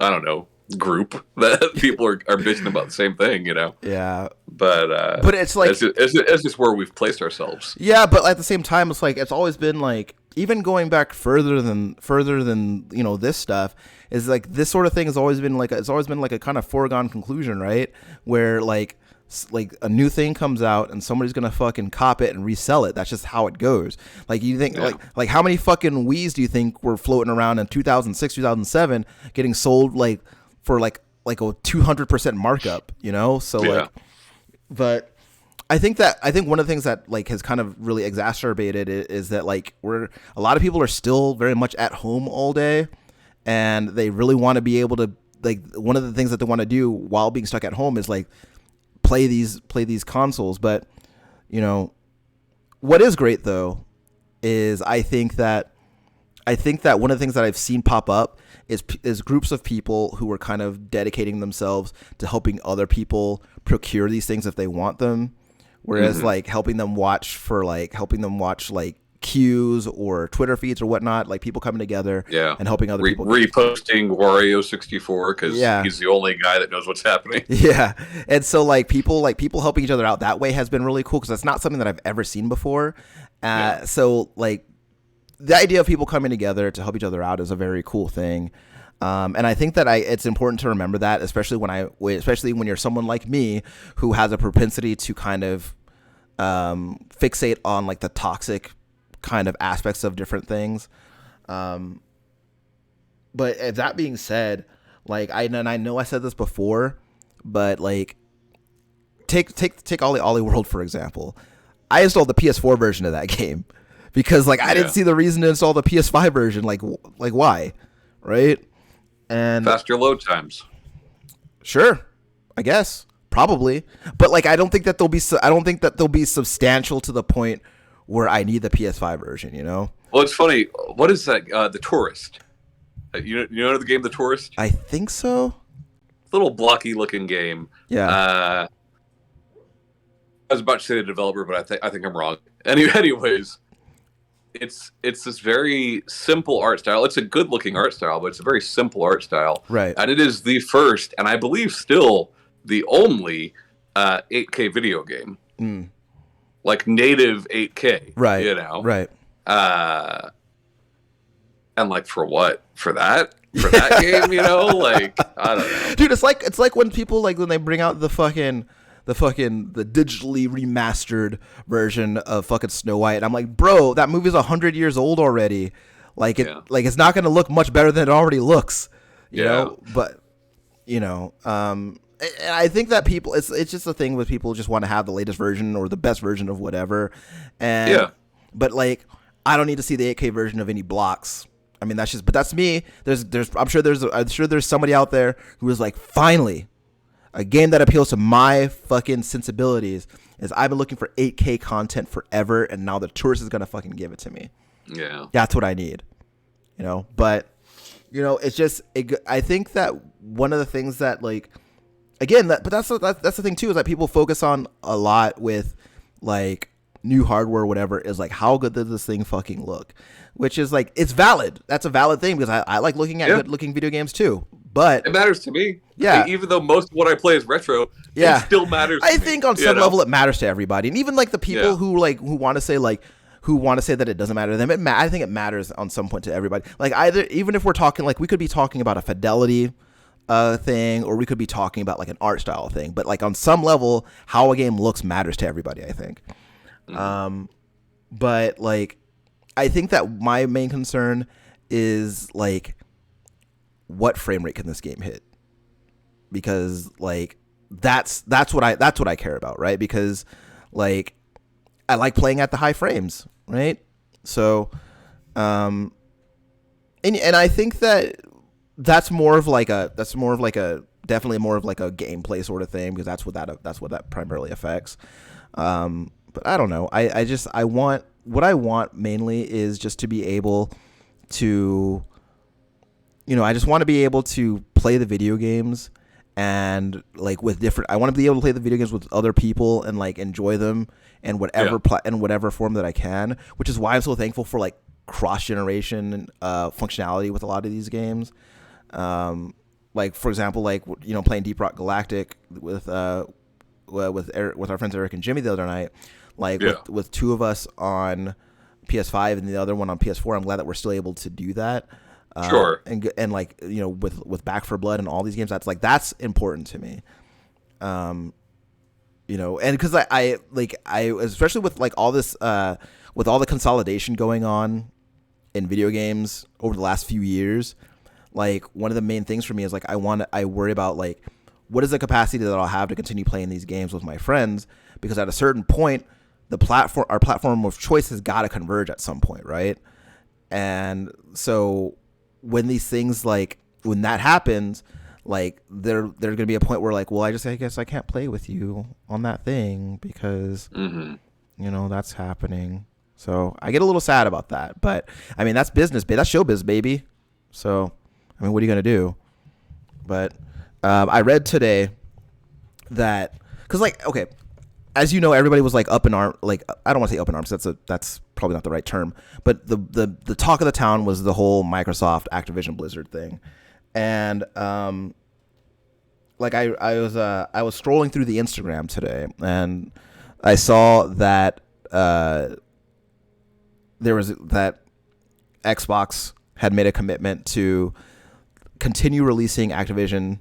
I don't know, group, that people are bitching about the same thing, you know? Yeah. But it's like it's just where we've placed ourselves. Yeah, but at the same time, it's like it's always been like, even going back further than you know, this stuff is like this sort of thing has always been like a kind of foregone conclusion, right? Where like a new thing comes out and somebody's gonna fucking cop it and resell it. That's just how it goes. Like you think like how many fucking Wiis do you think were floating around in 2006, 2007 getting sold like for like a 200% markup, you know? So like, but I think one of the things that like has kind of really exacerbated it is that like a lot of people are still very much at home all day, and they really want to be able to, like, one of the things that they want to do while being stuck at home is like play these consoles. But you know what is great though is I think that I think that one of the things that I've seen pop up is groups of people who are kind of dedicating themselves to helping other people procure these things if they want them, whereas like helping them watch like queues or Twitter feeds or whatnot, like people coming together and helping other people reposting Wario 64 because he's the only guy that knows what's happening. Yeah, and so like people helping each other out that way has been really cool because that's not something that I've ever seen before. So like the idea of people coming together to help each other out is a very cool thing. And I think that it's important to remember that, especially when you're someone like me who has a propensity to kind of fixate on like the toxic kind of aspects of different things. But that being said, like I know I said this before, but like take Ollie World for example. I installed the PS4 version of that game because like I didn't see the reason to install the PS5 version. Like why, right? And faster load times. Sure, I guess probably, but like I don't think that they'll be substantial to the point where I need the PS5 version. You know. Well, it's funny. What is that? The Tourist. You know the game The Tourist? I think so. Little blocky looking game. Yeah. I was about to say the developer, but I think I'm wrong. Anyways, it's this very simple art style. It's a good looking art style, but it's a very simple art style. Right. And it is the first, and I believe still the only 8K video game. Mm. Like native 8K. Right. You know? Right. And like for what? For that game, you know? Like I don't know. Dude, it's like when people like when they bring out the digitally remastered version of fucking Snow White. I'm like, bro, that movie's 100 years old already. Like it's not gonna look much better than it already looks. You know? But you know, and I think that people it's just a thing with people just want to have the latest version or the best version of whatever. And but like I don't need to see the 8K version of any blocks. I mean but that's me. I'm sure there's somebody out there who is like, finally, a game that appeals to my fucking sensibilities is I've been looking for 8K content forever, and now the Tourist is gonna fucking give it to me. Yeah, that's what I need. You know, but you know, it's just I think that one of the things that like again but that's the thing too is that people focus on a lot with like new hardware or whatever is like how good does this thing fucking look, which is like it's valid. That's a valid thing because I like looking at good looking video games too. But it matters to me. Yeah. Even though most of what I play is retro, it still matters to me. I think on some level it matters to everybody. And even like the people who want to say that it doesn't matter to them, I think it matters on some point to everybody. Like even if we're talking like we could be talking about a fidelity thing, or we could be talking about like an art style thing. But like on some level, how a game looks matters to everybody, I think. But like I think that my main concern is like what frame rate can this game hit? Because like that's what I care about, right? Because like I like playing at the high frames, right? So and I think that that's more of like a definitely more of like a gameplay sort of thing, because that's what that primarily affects. But I don't know. I want mainly is just to be able to, you know, I just want to be able to play the video games and like I want to be able to play the video games with other people and like enjoy them in whatever in whatever form that I can, which is why I'm so thankful for like cross-generation functionality with a lot of these games. Like for example, like, you know, playing Deep Rock Galactic with our friends Eric and Jimmy the other night, like with two of us on PS5 and the other one on PS4. I'm glad that we're still able to do that. Sure. And like, you know, with Back for Blood and all these games, that's important to me. You know, and because I especially with like all this with all the consolidation going on in video games over the last few years, like one of the main things for me is like I worry about like what is the capacity that I'll have to continue playing these games with my friends, because at a certain point our platform of choice has got to converge at some point, right? And so when these things, like when that happens, like there's going to be a point where like, well, I guess I can't play with you on that thing because you know, that's happening. So I get a little sad about that. But I mean, that's business, that's showbiz, baby. So I mean, what are you gonna do? But I read today that because like okay, as you know, everybody was like up in arms. Like I don't want to say up in arms. That's probably not the right term. But the talk of the town was the whole Microsoft Activision Blizzard thing, and like I was scrolling through the Instagram today, and I saw that there was that Xbox had made a commitment to continue releasing Activision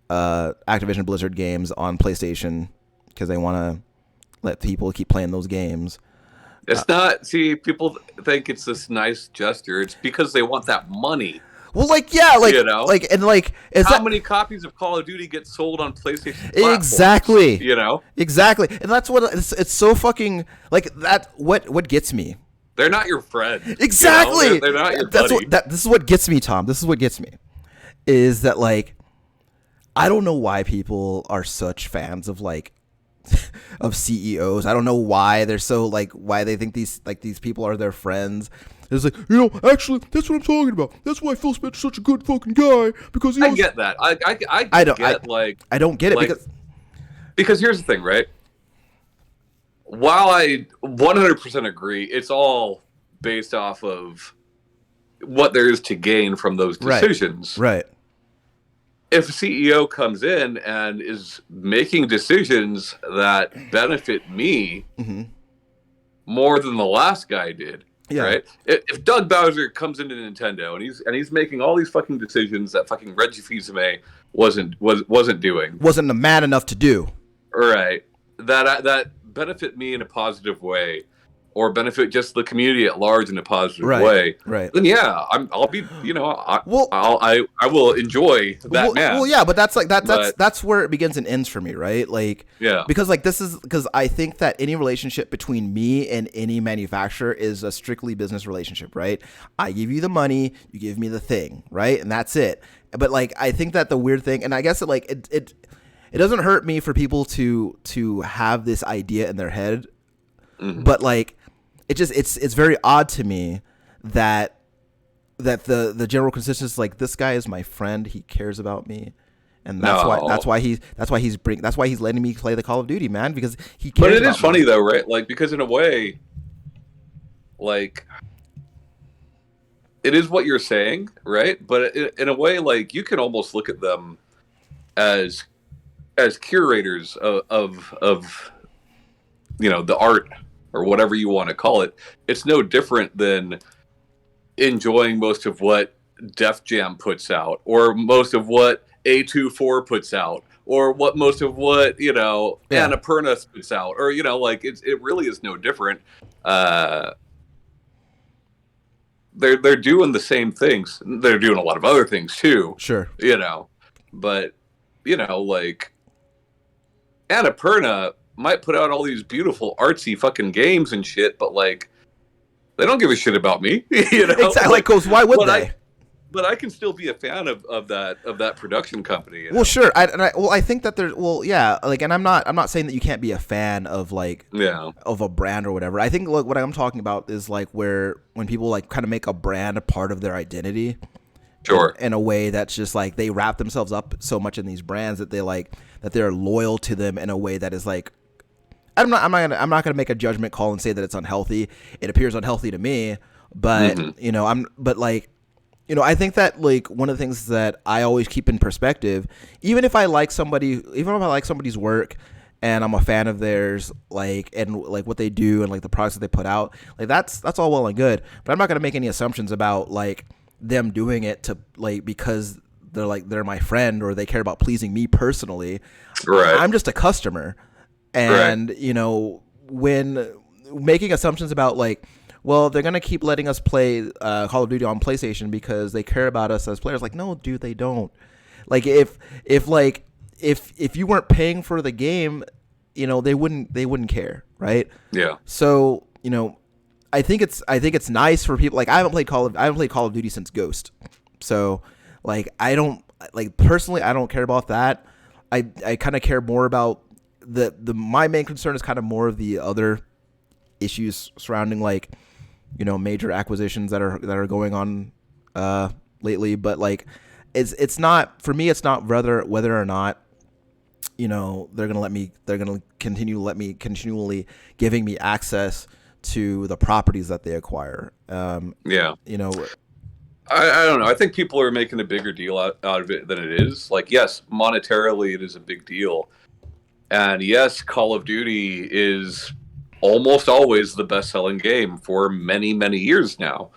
Blizzard games on PlayStation because they want to let people keep playing those games. It's not. See, people think it's this nice gesture. It's because they want that money. Well, like yeah, like you know? like and like how many copies of Call of Duty get sold on PlayStation platforms? Exactly. You know, exactly, and that's what it's so fucking like that. What gets me? They're not your friend. Exactly. You know? They're not your buddy. This is what gets me, Tom. This is what gets me. Is that like I don't know why people are such fans of like of CEOs. I don't know why they're so like why they think these people are their friends. It's like, actually, that's what I'm talking about. That's why Phil Spencer's such a good fucking guy because I get that. I don't get it because here's the thing, right? While I 100% agree, it's all based off of what there is to gain from those decisions. Right. If a CEO comes in and is making decisions that benefit me more than the last guy did, right? If Doug Bowser comes into Nintendo and he's making all these fucking decisions that fucking Reggie Fils-Aimé wasn't doing, wasn't a man enough to do, right? That benefit me in a positive way, or benefit just the community at large in a positive way, right? Then yeah, I'll be, I will enjoy that man. Well, yeah, but that's like that's where it begins and ends for me, right? Like, yeah, because like because I think that any relationship between me and any manufacturer is a strictly business relationship, right? I give you the money, you give me the thing, right, and that's it. But like, I think that the weird thing, and I guess it doesn't hurt me for people to have this idea in their head, but like. It's very odd to me that the general consensus is like, this guy is my friend, he cares about me, and that's why he's letting me play the Call of Duty, man, because he cares. But it is funny though, right? Like, because in a way, like, it is what you're saying, right? But in a way, like, you can almost look at them as curators of the art, or whatever you want to call it. It's no different than enjoying most of what Def Jam puts out, or most of what A24 puts out, or most of what Annapurna puts out, or like it really is no different. They're doing the same things. They're doing a lot of other things too. Sure. But like Annapurna might put out all these beautiful artsy fucking games and shit, but like they don't give a shit about me. Exactly. Like, cause why would they? But I can still be a fan of that production company. Well, sure. I think that there's like, and I'm not saying that you can't be a fan of like of a brand or whatever. I think what I'm talking about is like when people like kind of make a brand a part of their identity. Sure. In a way that's just like they wrap themselves up so much in these brands that they're loyal to them in a way that is like. I'm not gonna make a judgment call and say that it's unhealthy. It appears unhealthy to me, but I think that like one of the things that I always keep in perspective, even if I like somebody's work and I'm a fan of theirs, like, and like what they do and like the products that they put out, like that's all well and good, but I'm not gonna make any assumptions about like them doing it to like because they're my friend or they care about pleasing me personally. Right. I'm just a customer. And, when making assumptions about like, well, they're going to keep letting us play Call of Duty on PlayStation because they care about us as players. Like, no, dude, they don't. Like, if you weren't paying for the game, they wouldn't care. Right. Yeah. So, I think it's nice for people. Like, I haven't played Call of Duty since Ghost. So like, personally, I don't care about that. I kind of care more about my main concern is kind of more of the other issues surrounding like, major acquisitions that are going on lately. But like, it's not, for me, it's not whether or not, they're gonna continually giving me access to the properties that they acquire. I don't know. I think people are making a bigger deal out of it than it is. Like, yes, monetarily it is a big deal. And yes, Call of Duty is almost always the best-selling game for many, many years now.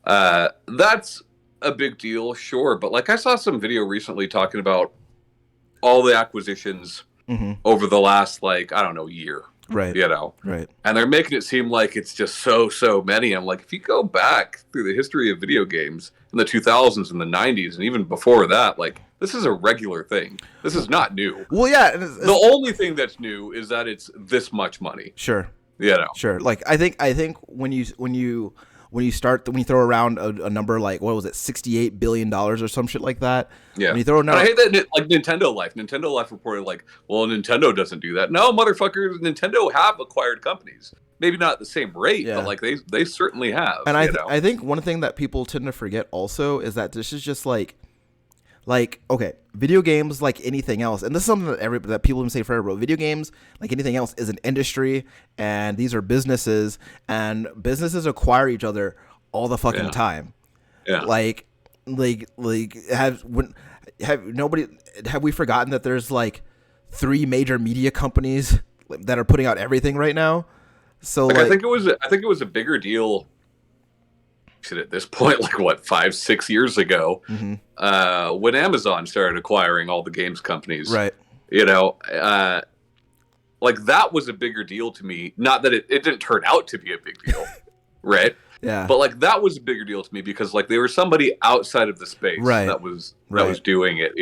That's a big deal, sure. But like, I saw some video recently talking about all the acquisitions over the last, like, I don't know, year. Right. Right. And they're making it seem like it's just so many. I'm like, if you go back through the history of video games in the 2000s and the 90s and even before that, like, this is a regular thing. This is not new. Well, yeah. The only thing that's new is that it's this much money. Sure. Sure. Like, I think when you throw around a number like, what was it, $68 billion or some shit like that. Yeah. When you throw I hate that, like, Nintendo Life reported like, well, Nintendo doesn't do that. No, motherfuckers, Nintendo have acquired companies. Maybe not at the same rate, but like they certainly have. And I think one thing that people tend to forget also is that this is just like, okay, video games, like anything else, and this is something that people even say forever, video games, like anything else, is an industry, and these are businesses, and businesses acquire each other all the fucking time. Yeah. Have we forgotten that there's like 3 major media companies that are putting out everything right now? So I think it was a bigger deal at this point, like what, 5-6 years ago, when Amazon started acquiring all the games companies, right? Like, that was a bigger deal to me. Not that it didn't turn out to be a big deal, right? Yeah. But like, that was a bigger deal to me because like, they were somebody outside of the space that was doing it.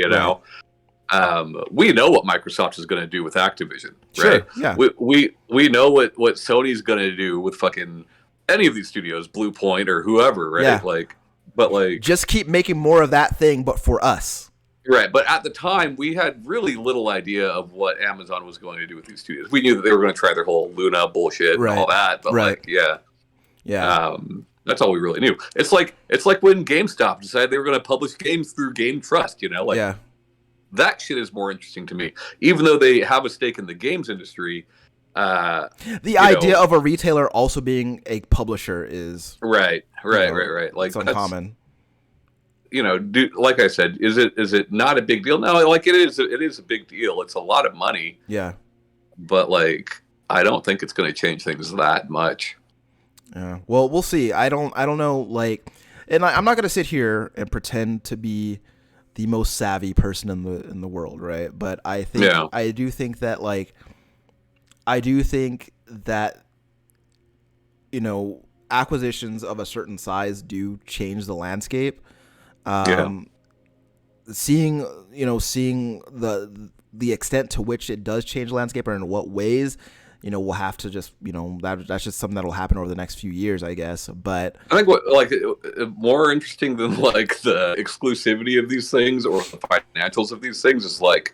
We know what Microsoft is going to do with Activision, right? Sure. Yeah. We know what Sony's going to do with fucking any of these studios, Blue Point or whoever, right? Yeah. Like, but like, just keep making more of that thing, but for us. Right, but at the time, we had really little idea of what Amazon was going to do with these studios. We knew that they were going to try their whole Luna bullshit and all that, but like, that's all we really knew. It's like when GameStop decided they were going to publish games through Game Trust, that shit is more interesting to me. Even though they have a stake in the games industry, the idea of a retailer also being a publisher is right. Like, it's uncommon. Like I said, is it not a big deal? No, like it is a big deal. It's a lot of money. Yeah. But like, I don't think it's going to change things that much. Yeah. Well, we'll see. I don't know. Like, and I'm not going to sit here and pretend to be the most savvy person in the world, right? But I do think that acquisitions of a certain size do change the landscape. Seeing the extent to which it does change the landscape, or in what ways, we'll have to just, that's just something that'll happen over the next few years, I guess. But I think what, like, more interesting than like the exclusivity of these things or the financials of these things is like,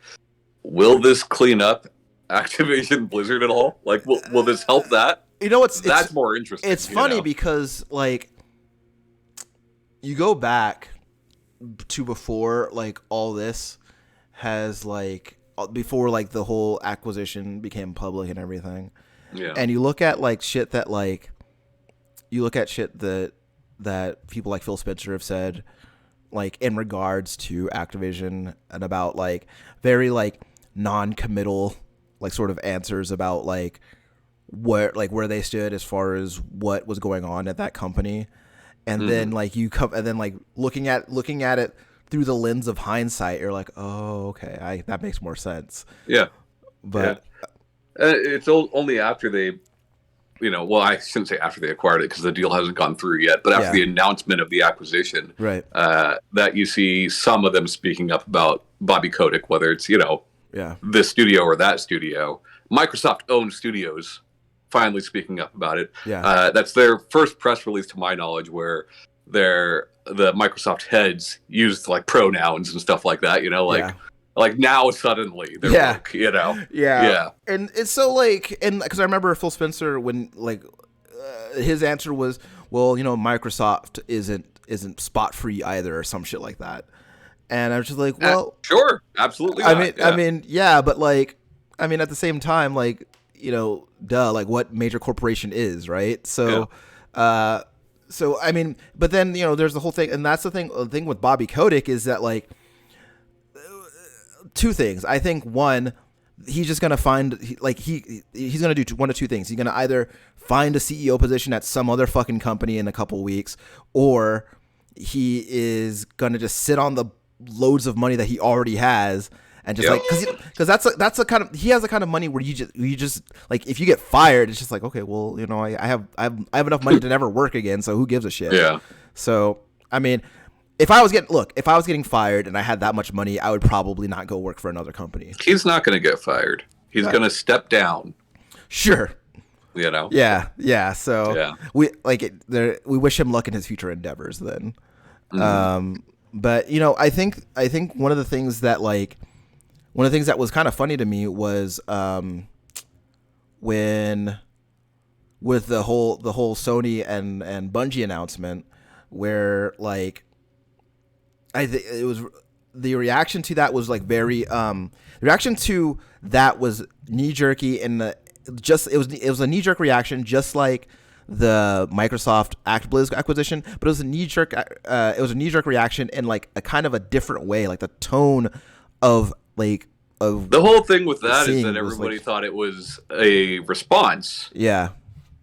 will this clean up Activision Blizzard at all? Like, will this help that? That's more interesting. It's funny because like, you go back to before like all this has like, before like the whole acquisition became public and everything, and you look at like shit that people like Phil Spencer have said, like in regards to Activision, and about like very like non-committal like sort of answers about like where they stood as far as what was going on at that company. And then like looking at it through the lens of hindsight, you're like, oh, okay, that makes more sense. Yeah. But it's only after they, well, I shouldn't say after they acquired it because the deal hasn't gone through yet, but after the announcement of the acquisition, right, that you see some of them speaking up about Bobby Kotick, whether it's, this studio or that studio. Microsoft-owned studios finally speaking up about it. Yeah. That's their first press release, to my knowledge, where the Microsoft heads used like pronouns and stuff like that. Like now suddenly they're woke, Yeah. And it's so like, and because I remember Phil Spencer when like his answer was, well, Microsoft isn't spot free either, or some shit like that. And I was just like, well, sure, absolutely. I mean, yeah, but like, I mean, at the same time, like, duh, like what major corporation is, right? So, so I mean, but then there's the whole thing, and that's the thing with Bobby Kotick is that like two things. I think one, he's just gonna find he's gonna do one of two things. He's gonna either find a CEO position at some other fucking company in a couple weeks, or he is gonna just sit on the loads of money that he already has and just because that's a kind of, he has the kind of money where you just like, if you get fired, it's just like, okay, well, I have enough money to never work again, so who gives a shit? Yeah. So I mean, if I was getting fired and I had that much money, I would probably not go work for another company. He's not going to get fired. He's going to step down. Sure. Yeah. So we wish him luck in his future endeavors then. Mm-hmm. But I think one of the things that was kind of funny to me was when with the whole Sony and Bungie announcement, where like it was, the reaction to that was like very the reaction to that was knee jerky, and it was a knee jerk reaction, just like the Microsoft Activision acquisition, but it was a knee jerk reaction in like a kind of a different way. Like the tone of the whole thing with that is that everybody thought it was a response. Yeah.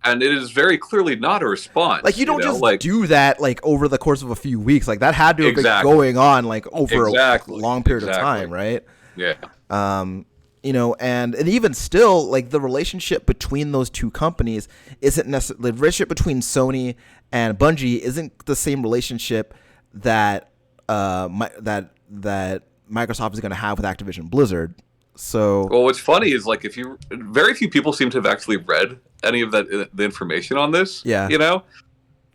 And it is very clearly not a response. Like you don't just do that like over the course of a few weeks. Like that had to have been going on like over a long period of time, right? Yeah. And even still, like the relationship between those two companies isn't necessarily, the relationship between Sony and Bungie isn't the same relationship that that Microsoft is going to have with Activision Blizzard. So, well, what's funny is like very few people seem to have actually read any of the information on this. Yeah.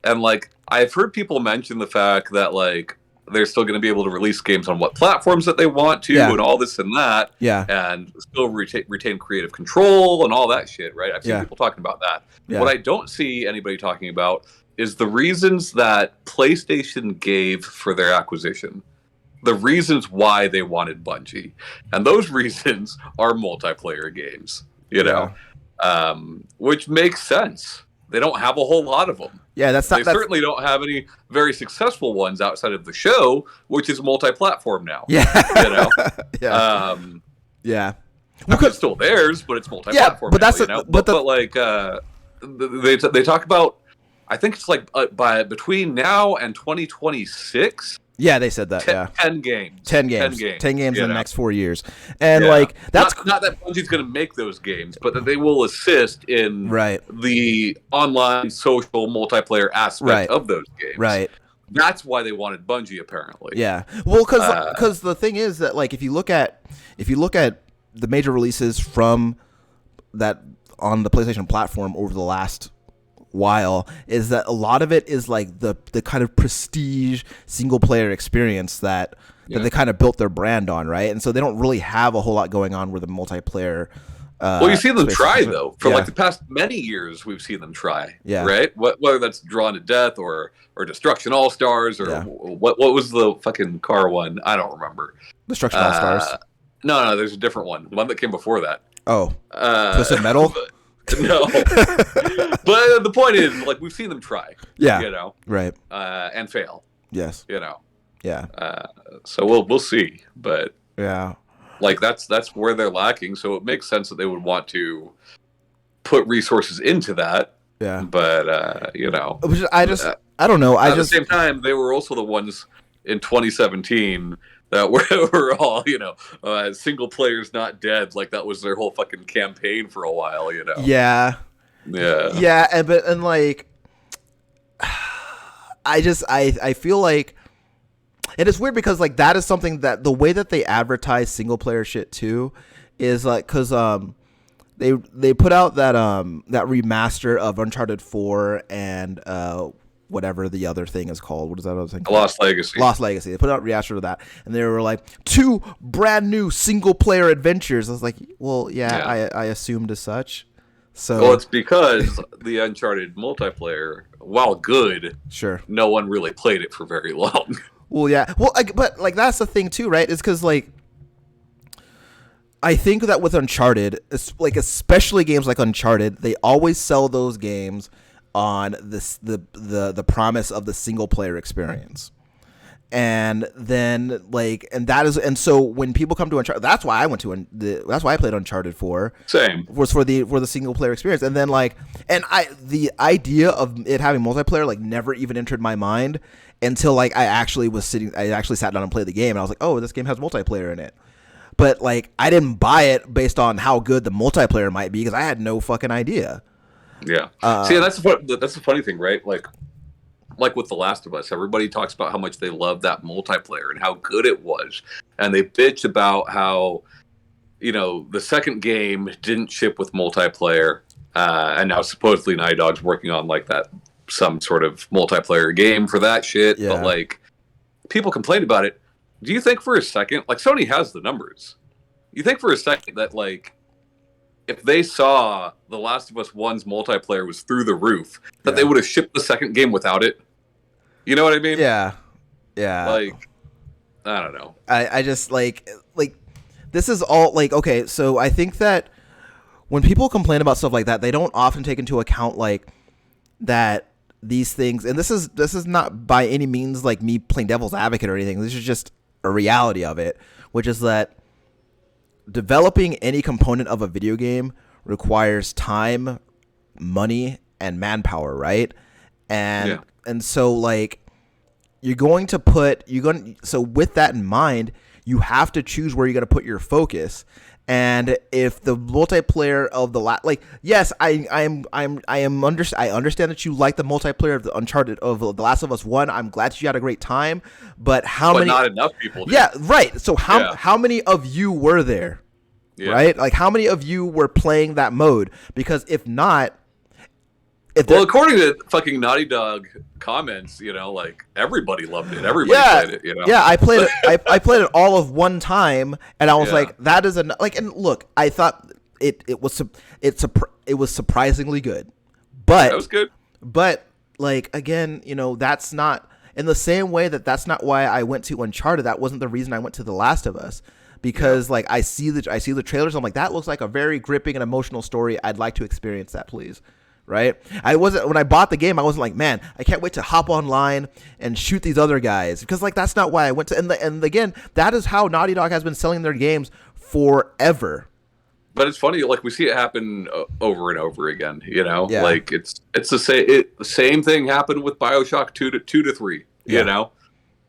And like I've heard people mention the fact that like they're still going to be able to release games on what platforms that they want to, and all this and that, and still retain creative control and all that shit, right? I've seen people talking about that. Yeah. What I don't see anybody talking about is the reasons that PlayStation gave for their acquisition. The reasons why they wanted Bungie. And those reasons are multiplayer games, which makes sense. They don't have a whole lot of them. Yeah, they certainly don't have any very successful ones outside of the show, which is multi-platform now. Yeah. Yeah. It's still theirs, but it's multi-platform. But that's they talk about, I think it's like between now and 2026. Yeah, they said that. 10 games. 10 games in the next 4 years, and like that's not that Bungie's going to make those games, but that they will assist in the online social multiplayer aspect of those games. Right. That's why they wanted Bungie, apparently. Yeah. Well, because the thing is that like if you look at the major releases from that on the PlayStation platform over the last while, is that a lot of it is like the kind of prestige single player experience that they kind of built their brand on, right? And so they don't really have a whole lot going on with the multiplayer. Well, you see them try though. For like the past many years, we've seen them try. Yeah. Right. Whether that's Drawn to Death or Destruction All Stars or what was the fucking car one? I don't remember. Destruction All Stars. No, there's a different one. The one that came before that. Oh. Twisted Metal. No, but the point is, like, we've seen them try. Yeah, right, and fail. Yes, yeah. So we'll see, but like that's where they're lacking. So it makes sense that they would want to put resources into that. Yeah, but I don't know. At the same time, they were also the ones in 2017. That were all, single players not dead. Like that was their whole fucking campaign for a while, Yeah. And like, I feel like, and it's weird because like that is something that the way that they advertise single player shit too is like, cause they put out that remaster of Uncharted 4 and whatever the other thing is called. What is that other thing called? Lost Legacy. Lost Legacy. They put out a reaction to that, and they were like 2 brand new single player adventures. I was like, well, I assumed as such. Well, So it's because the Uncharted multiplayer, while good, sure. no one really played it for very long. Well, yeah. Well, but like that's the thing too, right? Is because like I think that with Uncharted, like especially games like Uncharted, they always sell those games on the promise of the single player experience. And then like and so when people come to Uncharted, that's why I went to that's why I played Uncharted 4. Same. Was for the single player experience. And then like the idea of it having multiplayer like never even entered my mind until like I actually sat down and played the game, and I was like, "Oh, this game has multiplayer in it." But like I didn't buy it based on how good the multiplayer might be because I had no fucking idea. Yeah. See, that's the funny thing, right? Like with The Last of Us, everybody talks about how much they love that multiplayer and how good it was, and they bitch about how the second game didn't ship with multiplayer, and now supposedly Naughty Dog's working on like that some sort of multiplayer game for that shit. Yeah. But like people complain about it. Do you think for a second, like Sony has the numbers? You think for a second that like if they saw The Last of Us 1's multiplayer was through the roof, that they would have shipped the second game without it? You know what I mean? Yeah. Yeah. Like, I don't know. I just like this is all like, okay, so I think that when people complain about stuff like that, they don't often take into account like that these things, and this is not by any means like me playing devil's advocate or anything. This is just a reality of it, which is that developing any component of a video game requires time, money, and manpower, right? And so like so with that in mind, you have to choose where you're going to put your focus. And if the multiplayer of yes, I understand that you like the multiplayer of the Uncharted of The Last of Us 1. I'm glad that you had a great time, but not enough people did. Yeah, right. So how many of you were there? Yeah. Right? Like how many of you were playing that mode? Because if not, according to fucking Naughty Dog comments, like everybody loved it. Everybody played it. Yeah, I played it. I played it all of one time, and I was like, "That is like." And look, I thought it was surprisingly good, but that was good. But like again, that's not in the same way that's not why I went to Uncharted. That wasn't the reason I went to The Last of Us. Because like I see the trailers, I'm like, that looks like a very gripping and emotional story. I'd like to experience that, please. Right? When I bought the game, I wasn't like, man, I can't wait to hop online and shoot these other guys, because like that's not why I went to. And again, that is how Naughty Dog has been selling their games forever. But it's funny, like we see it happen over and over again. Yeah. Like it's the same thing happened with BioShock 2 to 3. Yeah.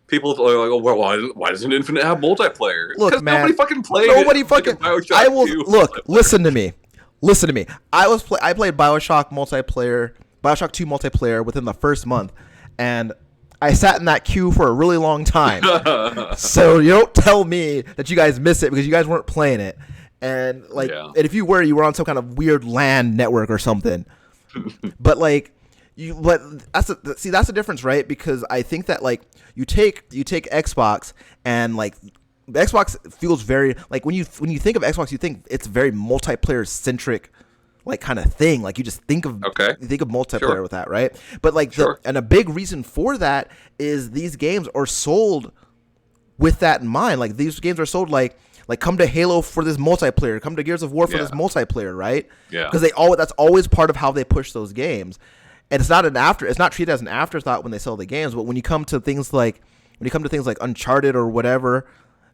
People are like, "Oh, well, why doesn't Infinite have multiplayer?" Look, man, nobody fucking played nobody it. Fucking. BioShock I will 2 look. Listen to me. I played BioShock multiplayer, BioShock 2 multiplayer within the first month, and I sat in that queue for a really long time. So you don't tell me that you guys miss it because you guys weren't playing it, and and if you were on some kind of weird LAN network or something. But like. That's the difference, right? Because I think that like you take Xbox, and like Xbox feels very like when you think of Xbox, you think it's very multiplayer centric, like kind of thing. Like you just think of multiplayer with that, right? But like and a big reason for that is these games are sold with that in mind. Like these games are sold like come to Halo for this multiplayer, come to Gears of War for this multiplayer, right? Yeah. Because that's always part of how they push those games. And it's not treated as an afterthought when they sell the games, but when you come to things like Uncharted or whatever,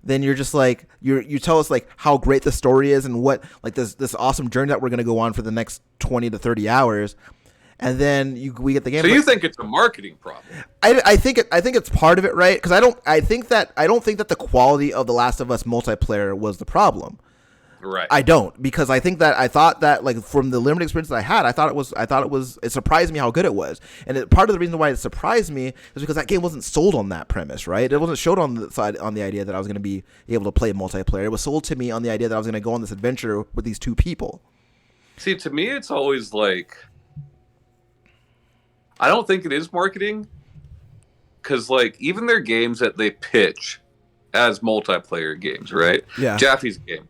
then you're just like you tell us like how great the story is and what like this awesome journey that we're going to go on for the next 20 to 30 hours, and then we get the game. So you think it's a marketing problem? I think it's part of it, right? Because I don't think that the quality of The Last of Us multiplayer was the problem. Right. I don't, because I thought that like from the limited experience that I had, it surprised me how good it was. And part of the reason why it surprised me is because that game wasn't sold on that premise, right? It wasn't showed on the idea that I was going to be able to play multiplayer. It was sold to me on the idea that I was going to go on this adventure with these two people. See, to me, it's always like, I don't think it is marketing, because like even their games that they pitch as multiplayer games, right? Yeah. Jaffe's game.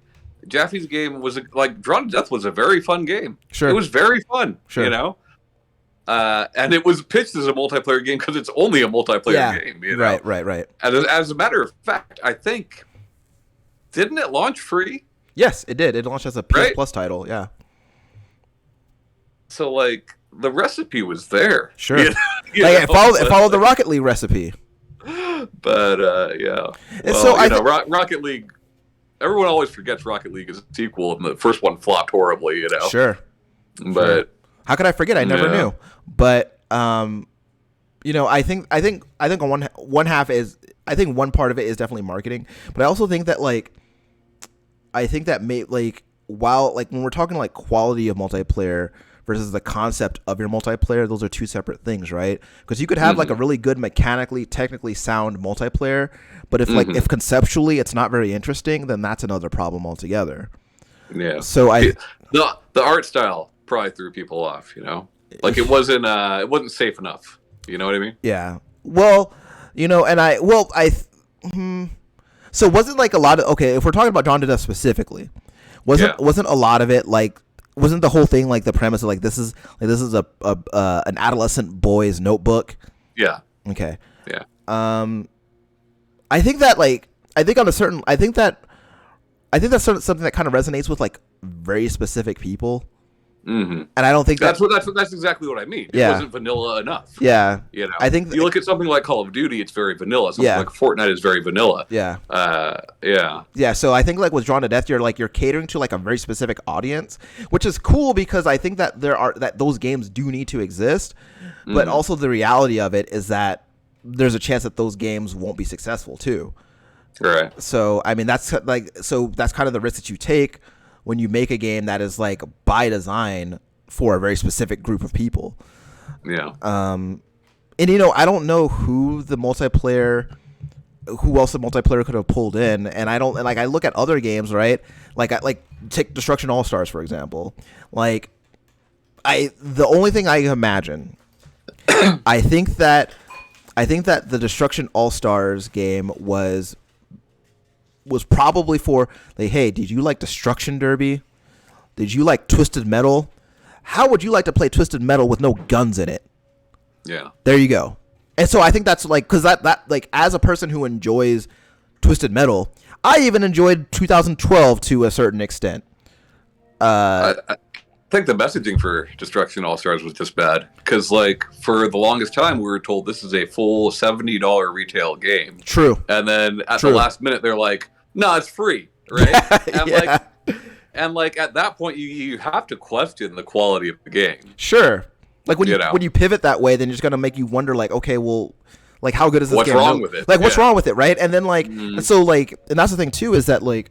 Jaffe's game was like Drawn to Death was a very fun game. Sure. It was very fun. Sure. You know. And it was pitched as a multiplayer game because it's only a multiplayer game. You know? Right. And as a matter of fact, I think, didn't it launch free? Yes, it did. It launched as a PS Plus title. Yeah. So like the recipe was there. Sure. It followed the Rocket League recipe. But yeah. And well, so Rocket League. Everyone always forgets Rocket League is a sequel, and the first one flopped horribly. You know. Sure. But how could I forget? I never knew. But I think on one half is, I think one part of it is definitely marketing, but I also think that while when we're talking like quality of multiplayer versus the concept of your multiplayer, those are two separate things, right? Because you could have like a really good mechanically, technically sound multiplayer, but if if conceptually it's not very interesting, then that's another problem altogether. Yeah. So the art style probably threw people off, you know? Like it wasn't safe enough. You know what I mean? Yeah. Well, so wasn't like a lot of, okay, if we're talking about Drawn to Death specifically, wasn't a lot of it like, wasn't the whole thing like the premise of like this is a an adolescent boy's notebook? Yeah. Okay. Yeah. I think that's something that kind of resonates with like very specific people. Mm-hmm. And I don't think that's exactly what I mean. It wasn't vanilla enough. Yeah. You know, I think you look at something like Call of Duty, it's very vanilla. Something like Fortnite is very vanilla. Yeah. Yeah. So I think like with Drawn to Death, you're catering to like a very specific audience, which is cool because I think that those games do need to exist, but also the reality of it is that there's a chance that those games won't be successful too. Right. So I mean that's kind of the risk that you take when you make a game that is like by design for a very specific group of people. Yeah. And I don't know who else the multiplayer could have pulled in, and I look at other games, right? Like take Destruction All Stars for example. Like the only thing I imagine, I think that the Destruction All Stars game was probably for like, hey, did you like Destruction Derby? Did you like Twisted Metal? How would you like to play Twisted Metal with no guns in it? Yeah. There you go. And so I think that's like, because that like as a person who enjoys Twisted Metal, I even enjoyed 2012 to a certain extent. I think the messaging for Destruction All Stars was just bad because, like, for the longest time, we were told this is a full $70 retail game. True. And then at the last minute, they're like, "No, it's free," right? And like at that point, you have to question the quality of the game. Sure. Like when you pivot that way, then it's gonna make you wonder, like, okay, well, like how good is this game? What's wrong with it? Like what's wrong with it, right? And then like, and so like, and that's the thing too, is that like,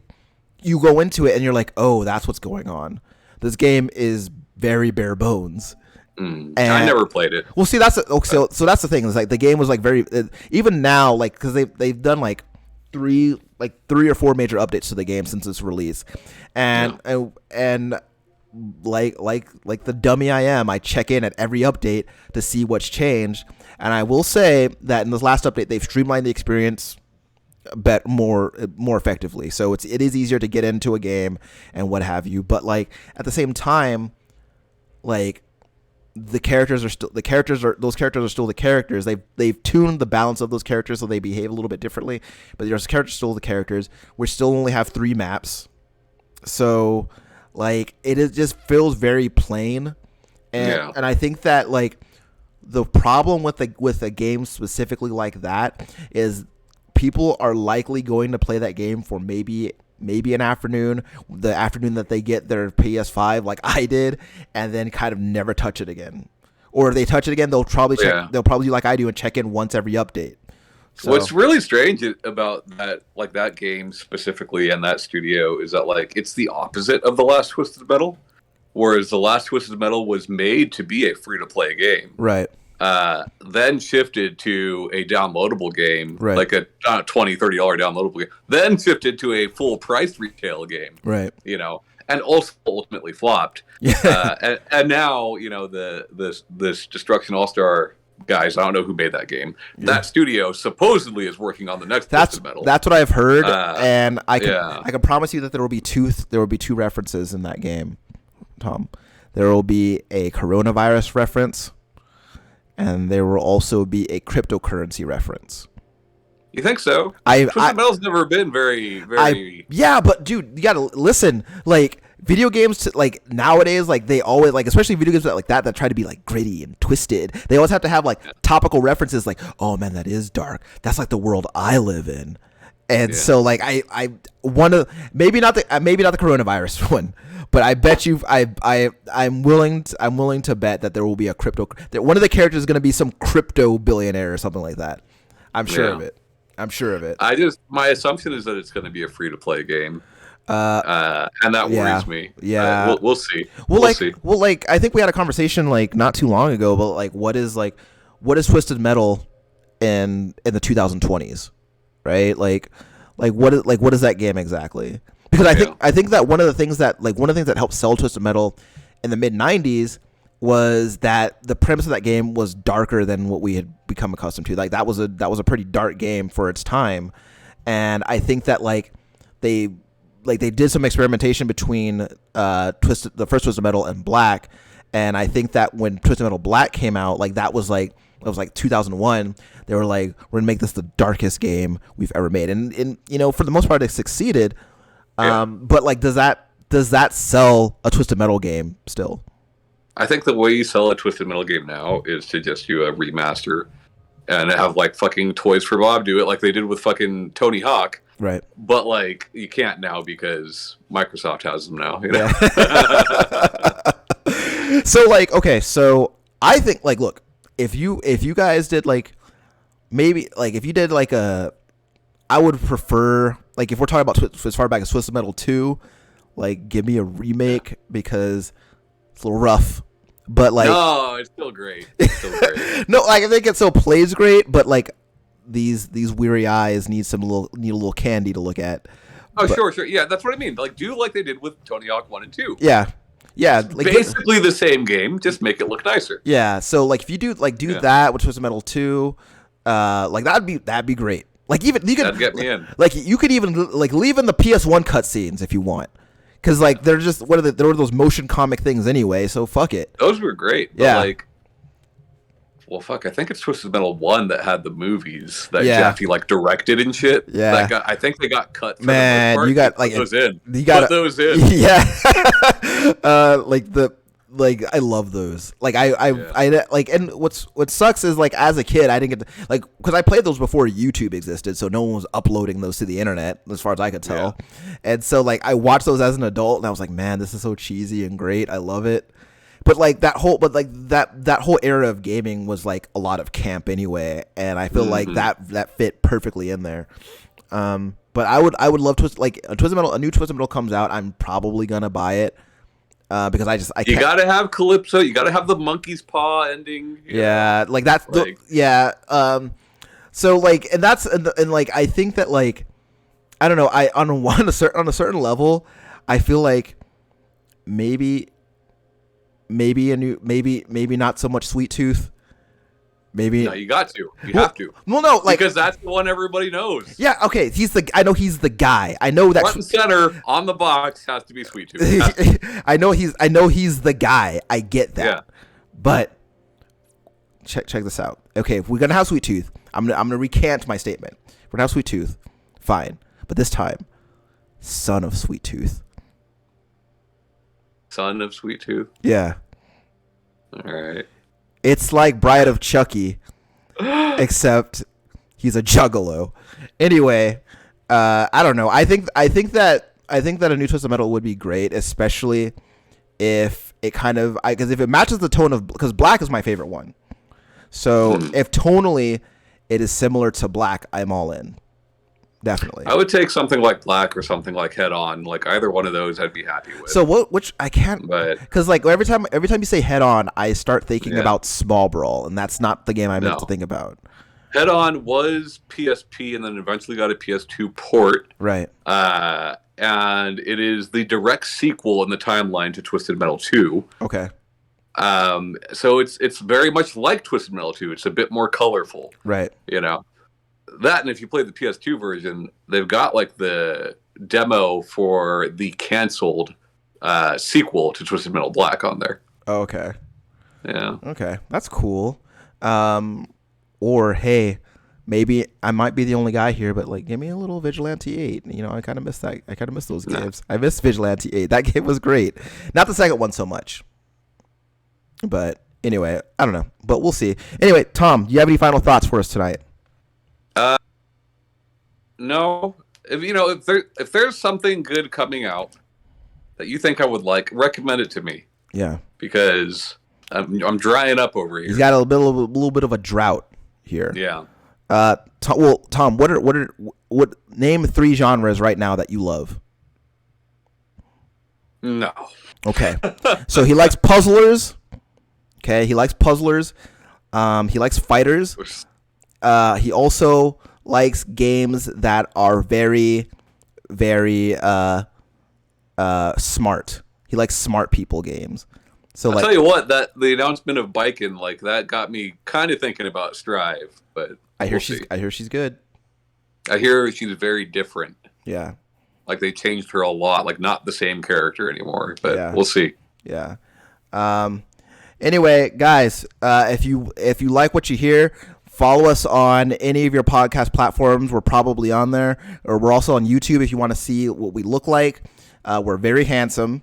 you go into it and you're like, oh, that's what's going on. This game is very bare bones. And I never played it. Well, see, so that's the thing. Is like the game was like very even now, like because they've done like three or four major updates to the game since its release, and like the dummy I am, I check in at every update to see what's changed, and I will say that in this last update they've streamlined the experience more effectively, so it is easier to get into a game and what have you. But like at the same time, like those characters are still the characters. They've tuned the balance of those characters so they behave a little bit differently, but those characters still the characters. We still only have 3 maps, so like it just feels very plain, and I think that like the problem with a game specifically like that is people are likely going to play that game for maybe an afternoon, the afternoon that they get their PS5 like I did, and then kind of never touch it again. Or if they touch it again, they'll probably they'll probably do like I do and check in once every update. So, what's really strange about that game specifically and that studio is that like it's the opposite of the last Twisted Metal, whereas the last Twisted Metal was made to be a free-to-play game. Right. Then shifted to a downloadable game, right, like a $20-$30 downloadable game. Then shifted to a full-price retail game, right? You know, and also ultimately flopped. Yeah. And now, you know, this Destruction All-Star guys. I don't know who made that game. Yeah. That studio supposedly is working on the next Twisted Metal. That's what I've heard, and I can promise you that there will be two references in that game, Tom. There will be a coronavirus reference, and there will also be a cryptocurrency reference. You think so? Twisted Metal's never been very. Yeah, but dude, you gotta listen. Like video games, like nowadays, like they always like, especially video games that try to be like gritty and twisted. They always have to have like topical references, like, oh man, that is dark. That's like the world I live in. And so like I one of maybe not the coronavirus one, but I bet you I'm willing to bet that there will be that one of the characters is going to be some crypto billionaire or something like that. I'm sure of it. My assumption is that it's going to be a free to play game. And that worries me. Yeah. We'll see. We'll see. Well, like I think we had a conversation like not too long ago about like what is Twisted Metal in the 2020s, right? Like what is that game exactly? Because I think that one of the things that helped sell Twisted Metal in the mid 90s was that the premise of that game was darker than what we had become accustomed to. Like that was a pretty dark game for its time, and I think that they did some experimentation between the first Twisted Metal and Black, and I think that when Twisted Metal Black came out, that was 2001. They were like, we're gonna make this the darkest game we've ever made, and for the most part it succeeded. But like, does that sell a Twisted Metal game still? I think the way you sell a Twisted Metal game now is to just do a remaster and have like fucking Toys for Bob do it like they did with fucking Tony Hawk. Right. But like you can't now because Microsoft has them now. Yeah. So like, okay, so I think like, look, if you guys did like, maybe like if you did like I would prefer, like if we're talking about as far back as Twisted Metal 2, like give me a remake because it's a little rough, but like no, it's still great. No, like I think it still plays great, but like these weary eyes need a little candy to look at. Oh, but, sure, yeah, that's what I mean. Like do like they did with Tony Hawk 1 and 2. Yeah, like basically the same game, just make it look nicer. Yeah, so like if you do that with Twisted Metal 2, like that'd be great. Like even you could that'd get me in. Like you could even like leave in the PS1 cutscenes if you want. Because like they're just there were those motion comic things anyway, so fuck it. Those were great. Yeah. But well, fuck. I think it's Twisted Metal 1 that had the movies that Jaffe like directed and shit. Yeah. I think they got cut. For Man, the most part. you got like put those in. You got those in. Yeah. I love those. Like I like, and what sucks is like as a kid I didn't get to, like, because I played those before YouTube existed, so no one was uploading those to the internet as far as I could tell. Yeah. And so like I watched those as an adult and I was like, man, this is so cheesy and great. I love it. But like that whole era of gaming was like a lot of camp anyway, and I feel like that fit perfectly in there. But I would love to, like, a new Twisted Metal comes out, I'm probably gonna buy it. Because I can't. You gotta have Calypso. You gotta have the monkey's paw ending. Yeah, like that's yeah. So like, and that's and like I think that like, I don't know. On a certain level, I feel like maybe not so much Sweet Tooth. Maybe no, you got to. You have to. Well, no, like because that's the one everybody knows. Yeah, okay. I know he's the guy. I know that front and center on the box has to be Sweet Tooth. I know he's the guy. I get that. Yeah. But check this out. Okay, if we're gonna have Sweet Tooth, I'm gonna recant my statement. We're gonna have Sweet Tooth, fine. But this time, son of Sweet Tooth. Son of Sweet Tooth. Yeah. All right. It's like Bride of Chucky, except he's a juggalo. Anyway, I don't know. I think that a new Twisted Metal would be great, especially if it because if it matches the tone of, because Black is my favorite one. So if tonally it is similar to Black, I'm all in. Definitely. I would take something like Black or something like Head On. Like either one of those, I'd be happy with. So which I can't, because like every time you say Head On, I start thinking about Small Brawl, and that's not the game I meant to think about. Head On was PSP, and then eventually got a PS2 port. Right. And it is the direct sequel in the timeline to Twisted Metal 2. Okay. So it's very much like Twisted Metal 2. It's a bit more colorful, Right. you know. That, and if you play the PS2 version, they've got like the demo for the canceled sequel to Twisted Metal Black on there. Oh, okay. Yeah. Okay, that's cool. Or hey, maybe I might be the only guy here, but like, give me a little Vigilante 8. You know, I kind of miss that. I kind of miss those games. I miss Vigilante 8. That game was great. Not the second one so much. But anyway, I don't know. But we'll see. Anyway, Tom, do you have any final thoughts for us tonight? No. If there's something good coming out that you think I would like, recommend it to me. Yeah. Because I'm drying up over here. He's got a little bit of a drought here. Yeah. Tom, what name 3 genres right now that you love? No. Okay. So he likes puzzlers. Okay, he likes puzzlers. He likes fighters. He also likes games that are very, very smart. He likes smart people games. So I'll tell you what, that the announcement of Bikin, like, that got me kind of thinking about Strive, but I hear she's good. I hear she's very different. Yeah. Like, they changed her a lot, like, not the same character anymore, but yeah. We'll see. Yeah. Anyway, guys, if you like what you hear, follow us on any of your podcast platforms. We're probably on there, or we're also on YouTube if you want to see what we look like. We're very handsome.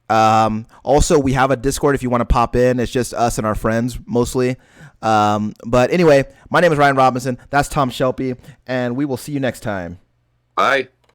Also, we have a Discord if you want to pop in. It's just us and our friends mostly. But anyway, my name is Ryan Robinson. That's Tom Shelby, and we will see you next time. Bye.